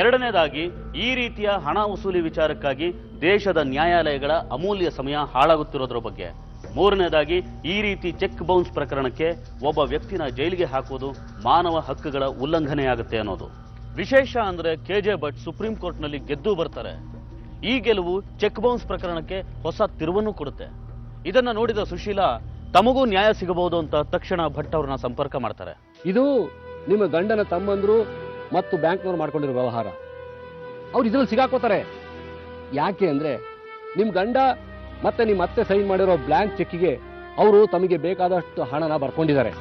ಎರಡನೇದಾಗಿ, ಈ ರೀತಿಯ ಹಣ ವಸೂಲಿ ವಿಚಾರಕ್ಕಾಗಿ ದೇಶದ ನ್ಯಾಯಾಲಯಗಳ ಅಮೂಲ್ಯ ಸಮಯ ಹಾಳಾಗುತ್ತಿರೋದ್ರ ಬಗ್ಗೆ. ಮೂರನೇದಾಗಿ, ಈ ರೀತಿ ಚೆಕ್ ಬೌನ್ಸ್ ಪ್ರಕರಣಕ್ಕೆ ಒಬ್ಬ ವ್ಯಕ್ತಿನ ಜೈಲಿಗೆ ಹಾಕುವುದು ಮಾನವ ಹಕ್ಕುಗಳ ಉಲ್ಲಂಘನೆಯಾಗುತ್ತೆ ಅನ್ನೋದು. ವಿಶೇಷ ಅಂದ್ರೆ ಕೆಜೆ ಭಟ್ ಸುಪ್ರೀಂ ಕೋರ್ಟ್ನಲ್ಲಿ ಗೆದ್ದು ಬರ್ತಾರೆ. ಈ ಗೆಲುವು ಚೆಕ್ ಬೌನ್ಸ್ ಪ್ರಕರಣಕ್ಕೆ ಹೊಸ ತಿರುವನ್ನು ಕೊಡುತ್ತೆ. ಇದನ್ನ ನೋಡಿದ ಸುಶೀಲಾ ತಮಗೂ ನ್ಯಾಯ ಸಿಗಬಹುದು ಅಂತ ತಕ್ಷಣ ಭಟ್ ಅವ್ರನ್ನ ಸಂಪರ್ಕ ಮಾಡ್ತಾರೆ. ಇದು ನಿಮ್ಮ ಗಂಡನ ತಮ್ಮಂದ್ರು ಮತ್ತು ಬ್ಯಾಂಕ್ನವ್ರು ಮಾಡ್ಕೊಂಡಿರೋ ವ್ಯವಹಾರ. ಅವ್ರು ಇದ್ರಲ್ಲಿ ಸಿಗಾಕೋತಾರೆ. ಯಾಕೆ ಅಂದ್ರೆ ನಿಮ್ ಗಂಡ ಮತ್ತೆ ನಿಮ್ಮ ಅತ್ತೆ ಸೈನ್ ಮಾಡಿರೋ ಬ್ಲಾಂಕ್ ಚೆಕ್ಕಿಗೆ ಅವರು ತಮಗೆ ಬೇಕಾದಷ್ಟು ಹಣನ ಬರ್ಕೊಂಡಿದ್ದಾರೆ.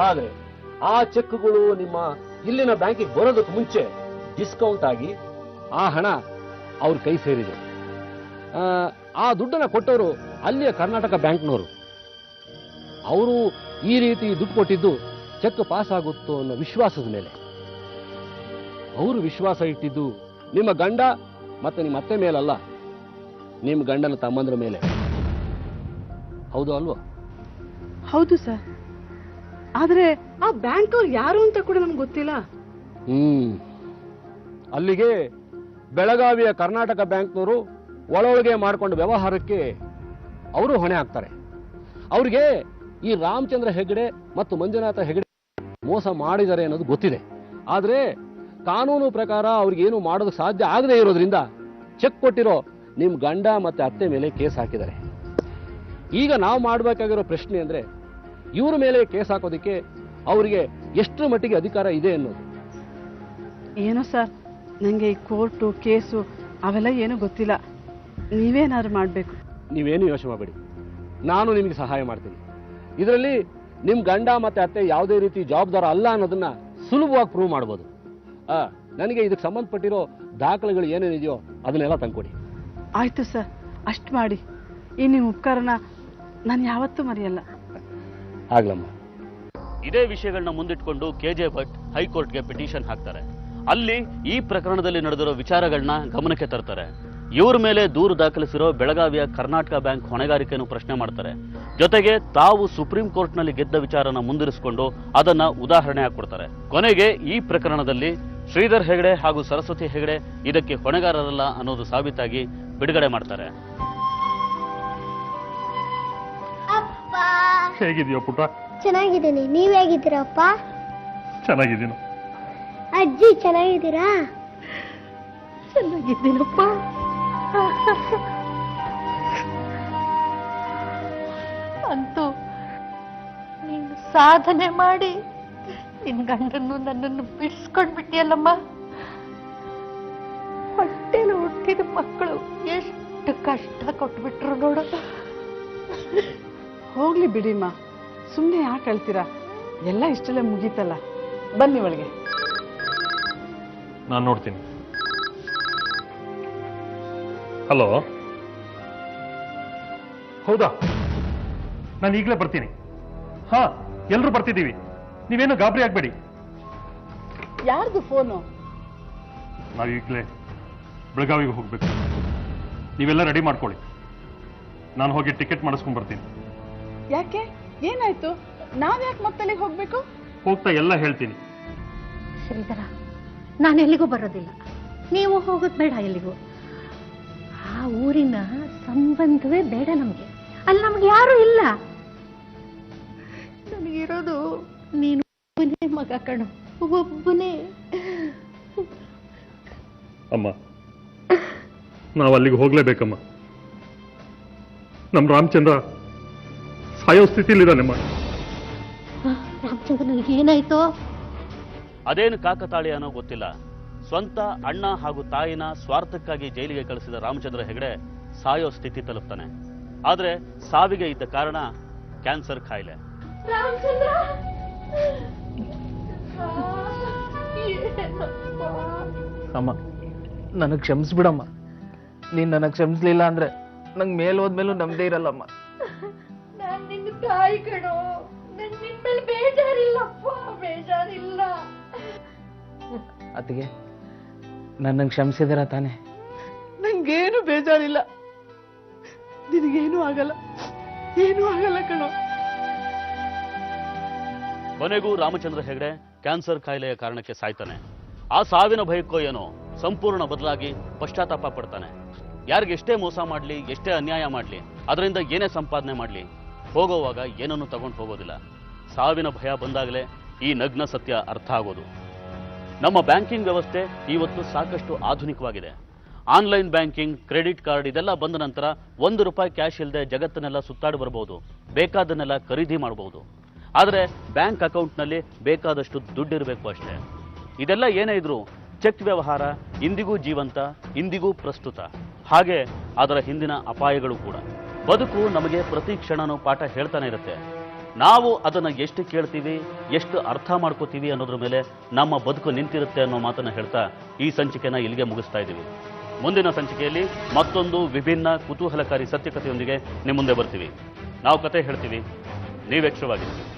ಆದ್ರೆ ಆ ಚೆಕ್ಗಳು ನಿಮ್ಮ ಇಲ್ಲಿನ ಬ್ಯಾಂಕಿಗೆ ಬರೋದಕ್ಕೆ ಮುಂಚೆ ಡಿಸ್ಕೌಂಟ್ ಆಗಿ ಆ ಹಣ ಅವ್ರ ಕೈ ಸೇರಿದೆ. ಆ ದುಡ್ಡನ್ನ ಕೊಟ್ಟವರು ಅಲ್ಲಿಯ ಕರ್ನಾಟಕ ಬ್ಯಾಂಕ್ನವರು. ಅವರು ಈ ರೀತಿ ದುಡ್ಡು ಕೊಟ್ಟಿದ್ದು ಚೆಕ್ ಪಾಸ್ ಆಗುತ್ತೋ ಅನ್ನೋ ವಿಶ್ವಾಸದ ಮೇಲೆ. ಅವರು ವಿಶ್ವಾಸ ಇಟ್ಟಿದ್ದು ನಿಮ್ಮ ಗಂಡ ಮತ್ತೆ ನಿಮ್ಮ ಅತ್ತೆ ಮೇಲಲ್ಲ, ನಿಮ್ಮ ಗಂಡನ ತಮ್ಮಂದ್ರ ಮೇಲೆ. ಹೌದು ಅಲ್ವಾ? ಹೌದು ಸರ್. ಆದ್ರೆ ಆ ಬ್ಯಾಂಕ್ ಅವ್ರು ಯಾರು ಅಂತ ಕೂಡ ನಮ್ಗೆ ಗೊತ್ತಿಲ್ಲ. ಅಲ್ಲಿಗೆ ಬೆಳಗಾವಿಯ ಕರ್ನಾಟಕ ಬ್ಯಾಂಕ್ನವರು ಒಳೊಳಗೆ ಮಾಡಿಕೊಂಡ ವ್ಯವಹಾರಕ್ಕೆ ಅವರು ಹೊಣೆ ಹಾಕ್ತಾರೆ. ಅವ್ರಿಗೆ ಈ ರಾಮಚಂದ್ರ ಹೆಗಡೆ ಮತ್ತು ಮಂಜುನಾಥ ಹೆಗಡೆ ಮೋಸ ಮಾಡಿದ್ದಾರೆ ಅನ್ನೋದು ಗೊತ್ತಿದೆ. ಆದ್ರೆ ಕಾನೂನು ಪ್ರಕಾರ ಅವ್ರಿಗೇನು ಮಾಡೋದಕ್ಕೆ ಸಾಧ್ಯ ಆಗದೆ ಇರೋದ್ರಿಂದ ಚೆಕ್ ಕೊಟ್ಟಿರೋ ನಿಮ್ ಗಂಡ ಮತ್ತೆ ಅತ್ತೆ ಮೇಲೆ ಕೇಸ್ ಹಾಕಿದ್ದಾರೆ. ಈಗ ನಾವು ಮಾಡಬೇಕಾಗಿರೋ ಪ್ರಶ್ನೆ ಅಂದ್ರೆ ಇವ್ರ ಮೇಲೆ ಕೇಸ್ ಹಾಕೋದಕ್ಕೆ ಅವರಿಗೆ ಎಷ್ಟರ ಮಟ್ಟಿಗೆ ಅಧಿಕಾರ ಇದೆ ಅನ್ನೋದು. ಏನೋ ಸರ್, ನಂಗೆ ಈ ಕೋರ್ಟು ಕೇಸು ಅವೆಲ್ಲ ಏನೂ ಗೊತ್ತಿಲ್ಲ. ನೀವೇನಾದ್ರು ಮಾಡಬೇಕು. ನೀವೇನು ಯೋಚನೆ ಮಾಡಬೇಡಿ, ನಾನು ನಿಮಗೆ ಸಹಾಯ ಮಾಡ್ತೀನಿ. ಇದರಲ್ಲಿ ನಿಮ್ ಗಂಡ ಮತ್ತೆ ಅತ್ತೆ ಯಾವುದೇ ರೀತಿ ಜವಾಬ್ದಾರ ಅಲ್ಲ ಅನ್ನೋದನ್ನ ಸುಲಭವಾಗಿ ಪ್ರೂವ್ ಮಾಡ್ಬೋದು. ನನಗೆ ಇದಕ್ಕೆ ಸಂಬಂಧಪಟ್ಟಿರೋ ದಾಖಲೆಗಳು ಏನೇನಿದೆಯೋ ಅದನ್ನೆಲ್ಲ ತಂದ್ಕೊಡಿ. ಆಯ್ತು ಸರ್, ಅಷ್ಟು ಮಾಡಿ. ಈ ನಿಮ್ಮ ಉಪಕಾರನ ನಾನು ಯಾವತ್ತೂ ಮರೆಯಲ್ಲ. ಆಗ್ಲಮ್ಮ. ಇದೇ ವಿಷಯಗಳನ್ನ ಮುಂದಿಟ್ಕೊಂಡು ಕೆಜೆ ಭಟ್ ಹೈಕೋರ್ಟ್ಗೆ ಪಿಟಿಷನ್ ಹಾಕ್ತಾರೆ. ಅಲ್ಲಿ ಈ ಪ್ರಕರಣದಲ್ಲಿ ನಡೆದಿರೋ ವಿಚಾರಗಳನ್ನ ಗಮನಕ್ಕೆ ತರ್ತಾರೆ. ಇವ್ರ ಮೇಲೆ ದೂರು ದಾಖಲಿಸಿರೋ ಬೆಳಗಾವಿಯ ಕರ್ನಾಟಕ ಬ್ಯಾಂಕ್ ಹೊಣೆಗಾರಿಕೆಯನ್ನು ಪ್ರಶ್ನೆ ಮಾಡ್ತಾರೆ. ಜೊತೆಗೆ ತಾವು ಸುಪ್ರೀಂ ಕೋರ್ಟ್ನಲ್ಲಿ ಗೆದ್ದ ವಿಚಾರನ ಮುಂದಿರಿಸಿಕೊಂಡು ಅದನ್ನ ಉದಾಹರಣೆ ಹಾಕೊಡ್ತಾರೆ. ಕೊನೆಗೆ ಈ ಪ್ರಕರಣದಲ್ಲಿ ಶ್ರೀಧರ್ ಹೆಗಡೆ ಹಾಗೂ ಸರಸ್ವತಿ ಹೆಗಡೆ ಇದಕ್ಕೆ ಹೊಣೆಗಾರರಲ್ಲ ಅನ್ನೋದು ಸಾಬೀತಾಗಿ ಬಿಡುಗಡೆ ಮಾಡ್ತಾರೆ. ಹೇಗಿದೆಯೋ ಪುಟ್ಟ? ಚೆನ್ನಾಗಿದ್ದೀನಿ. ನೀವ್ ಹೇಗಿದ್ದೀರಪ್ಪ? ಚೆನ್ನಾಗಿದ್ದೀನಿ. ಅಜ್ಜಿ ಚೆನ್ನಾಗಿದ್ದೀರಾ? ಚೆನ್ನಾಗಿದ್ದೀನಪ್ಪ. ಅಂತೂ ನೀನು ಸಾಧನೆ ಮಾಡಿ ನಿನ್ ಗಂಡನ್ನು ನನ್ನನ್ನು ಬಿಡಿಸ್ಕೊಂಡ್ಬಿಟ್ಟಿಯಲ್ಲಮ್ಮ. ಹೊಟ್ಟೆಲಿ ಹುಟ್ಟಿದ ಮಕ್ಕಳು ಎಷ್ಟು ಕಷ್ಟ ಕೊಟ್ಬಿಟ್ರು ನೋಡು. ಹೋಗ್ಲಿ ಬಿಡಿಮ್ಮ, ಸುಮ್ಮನೆ ಯಾಕೆ ಹೇಳ್ತೀರಾ? ಎಲ್ಲ ಇಷ್ಟೆಲ್ಲ ಮುಗೀತಲ್ಲ. ಬನ್ನಿ ಒಳಗೆ. ನಾನು ನೋಡ್ತೀನಿ. ಹಲೋ, ಹೌದಾ? ನಾನು ಈಗಲೇ ಬರ್ತೀನಿ. ಹಾ, ಎಲ್ಲರೂ ಬರ್ತಿದ್ದೀವಿ. ನೀವೇನು ಗಾಬರಿ ಆಗ್ಬೇಡಿ. ಯಾರ್ದು ಫೋನು? ನಾವು ಈಗಲೇ ಬೆಳಗಾವಿಗೆ ಹೋಗ್ಬೇಕು. ನೀವೆಲ್ಲ ರೆಡಿ ಮಾಡ್ಕೊಳ್ಳಿ. ನಾನು ಹೋಗಿ ಟಿಕೆಟ್ ಮಾಡಿಸ್ಕೊಂಡ್ ಬರ್ತೀನಿ. ಯಾಕೆ? ಏನಾಯ್ತು? ನಾವ್ಯಾಕೆ ಮತ್ತಲ್ಲಿಗೆ ಹೋಗ್ಬೇಕು? ಹೋಗ್ತಾ ಎಲ್ಲ ಹೇಳ್ತೀನಿ. ಶ್ರೀಧರ, ನಾನು ಎಲ್ಲಿಗೂ ಬರೋದಿಲ್ಲ. ನೀವು ಹೋಗೋದು ಬೇಡ ಎಲ್ಲಿಗೂ. ಆ ಊರಿನ ಸಂಬಂಧವೇ ಬೇಡ ನಮ್ಗೆ. ಅಲ್ಲಿ ನಮ್ಗೆ ಯಾರು ಇಲ್ಲ. ನನಗಿರೋದು ನೀನು ಒಬ್ಬನೇ ಮಗ ಕಣೋ, ಒಬ್ಬನೇ. ಅಮ್ಮ, ನಾವು ಅಲ್ಲಿಗೆ ಹೋಗ್ಲೇಬೇಕಮ್ಮ. ನಮ್ಮ ರಾಮಚಂದ್ರ ಸಾಯೋ ಸ್ಥಿತಿಲಿದ್ದಾನಮ್ಮ. ರಾಮಚಂದ್ರನಿಗೆ ಏನಾಯ್ತು? ಅದೇನು ಕಾಕತಾಳಿ ಅನ್ನೋ ಗೊತ್ತಿಲ್ಲ. ಸ್ವಂತ ಅಣ್ಣ ಹಾಗೂ ತಾಯಿನ ಸ್ವಾರ್ಥಕ್ಕಾಗಿ ಜೈಲಿಗೆ ಕಳಿಸಿದ ರಾಮಚಂದ್ರ ಹೆಗಡೆ ಸಾಯೋ ಸ್ಥಿತಿ ತಲುಪ್ತಾನೆ. ಆದ್ರೆ ಸಾವಿಗೆ ಇದ್ದ ಕಾರಣ ಕ್ಯಾನ್ಸರ್ ಕಾಯಿಲೆ. ಅಮ್ಮ, ನನಗೆ ಕ್ಷಮಿಸ್ಬಿಡಮ್ಮ. ನೀನ್ ನನಗೆ ಕ್ಷಮಿಸ್ಲಿಲ್ಲ ಅಂದ್ರೆ ನಂಗೆ ಮೇಲ್ ಹೋದ್ಮೇಲೂ ನಮ್ದೇ ಇರಲ್ಲಮ್ಮ. ನಾನ್ ನಿನ್ನ ತಾಯಿ ಕಣೋ, ನನ್ ನಿನ್ ಮೇಲೆ ಬೇಜಾರಿಲ್ಲಪ್ಪ, ಬೇಜಾರಿಲ್ಲ. ಅತ್ತಿಗೆ, ನನ್ನಂಗೆ ಕ್ಷಮಿಸಿದಿರ ತಾನೆ? ನಂಗೇನು ಬೇಜಾರಿಲ್ಲ. ನಿನಗೇನು ಆಗಲ್ಲ, ಏನೂ ಆಗಲ್ಲ ಕಣೋ. ಕೊನೆಗೂ ರಾಮಚಂದ್ರ ಹೆಗಡೆ ಕ್ಯಾನ್ಸರ್ ಕಾಯಿಲೆಯ ಕಾರಣಕ್ಕೆ ಸಾಯ್ತಾನೆ. ಆ ಸಾವಿನ ಭಯಕ್ಕೋ ಏನೋ ಸಂಪೂರ್ಣ ಬದಲಾಗಿ ಪಶ್ಚಾತ್ತಾಪ ಪಡ್ತಾನೆ. ಯಾರಿಗೆ ಎಷ್ಟೇ ಮೋಸ ಮಾಡಲಿ, ಎಷ್ಟೇ ಅನ್ಯಾಯ ಮಾಡಲಿ, ಅದರಿಂದ ಏನೇ ಸಂಪಾದನೆ ಮಾಡಲಿ, ಹೋಗೋವಾಗ ಏನನ್ನು ತಗೊಂಡು ಹೋಗೋದಿಲ್ಲ. ಸಾವಿನ ಭಯ ಬಂದಾಗಲೇ ಈ ನಗ್ನ ಸತ್ಯ ಅರ್ಥ ಆಗೋದು. ನಮ್ಮ ಬ್ಯಾಂಕಿಂಗ್ ವ್ಯವಸ್ಥೆ ಇವತ್ತು ಸಾಕಷ್ಟು ಆಧುನಿಕವಾಗಿದೆ. ಆನ್ಲೈನ್ ಬ್ಯಾಂಕಿಂಗ್, ಕ್ರೆಡಿಟ್ ಕಾರ್ಡ್ ಇದೆಲ್ಲ ಬಂದ ನಂತರ ₹1 ಕ್ಯಾಶ್ ಇಲ್ಲದೆ ಜಗತ್ತನ್ನೆಲ್ಲ ಸುತ್ತಾಡಿ ಬರಬಹುದು, ಬೇಕಾದನ್ನೆಲ್ಲ ಖರೀದಿ ಮಾಡಬಹುದು. ಆದರೆ ಬ್ಯಾಂಕ್ ಅಕೌಂಟ್ನಲ್ಲಿ ಬೇಕಾದಷ್ಟು ದುಡ್ಡಿರಬೇಕು ಅಷ್ಟೇ. ಇದೆಲ್ಲ ಏನೇ ಇದ್ರೂ ಚೆಕ್ ವ್ಯವಹಾರ ಇಂದಿಗೂ ಜೀವಂತ, ಇಂದಿಗೂ ಪ್ರಸ್ತುತ. ಹಾಗೆ ಅದರ ಹಿಂದಿನ ಅಪಾಯಗಳು ಕೂಡ. ಬದುಕು ನಮಗೆ ಪ್ರತಿ ಕ್ಷಣನೂ ಪಾಠ ಹೇಳ್ತಾನೆ ಇರುತ್ತೆ. ನಾವು ಅದನ್ನು ಎಷ್ಟು ಕೇಳ್ತೀವಿ, ಎಷ್ಟು ಅರ್ಥ ಮಾಡ್ಕೋತೀವಿ ಅನ್ನೋದ್ರ ಮೇಲೆ ನಮ್ಮ ಬದುಕು ನಿಂತಿರುತ್ತೆ ಅನ್ನೋ ಮಾತನ್ನು ಹೇಳ್ತಾ ಈ ಸಂಚಿಕೆನ ಇಲ್ಲಿಗೆ ಮುಗಿಸ್ತಾ ಇದ್ದೀವಿ. ಮುಂದಿನ ಸಂಚಿಕೆಯಲ್ಲಿ ಮತ್ತೊಂದು ವಿಭಿನ್ನ ಕುತೂಹಲಕಾರಿ ಸತ್ಯಕಥೆಯೊಂದಿಗೆ ನಿಮ್ಮ ಮುಂದೆ ಬರ್ತೀವಿ. ನಾವು ಕತೆ ಹೇಳ್ತೀವಿ, ನೀವು ಯಕ್ಷವಾಗಿರ್ತೀವಿ.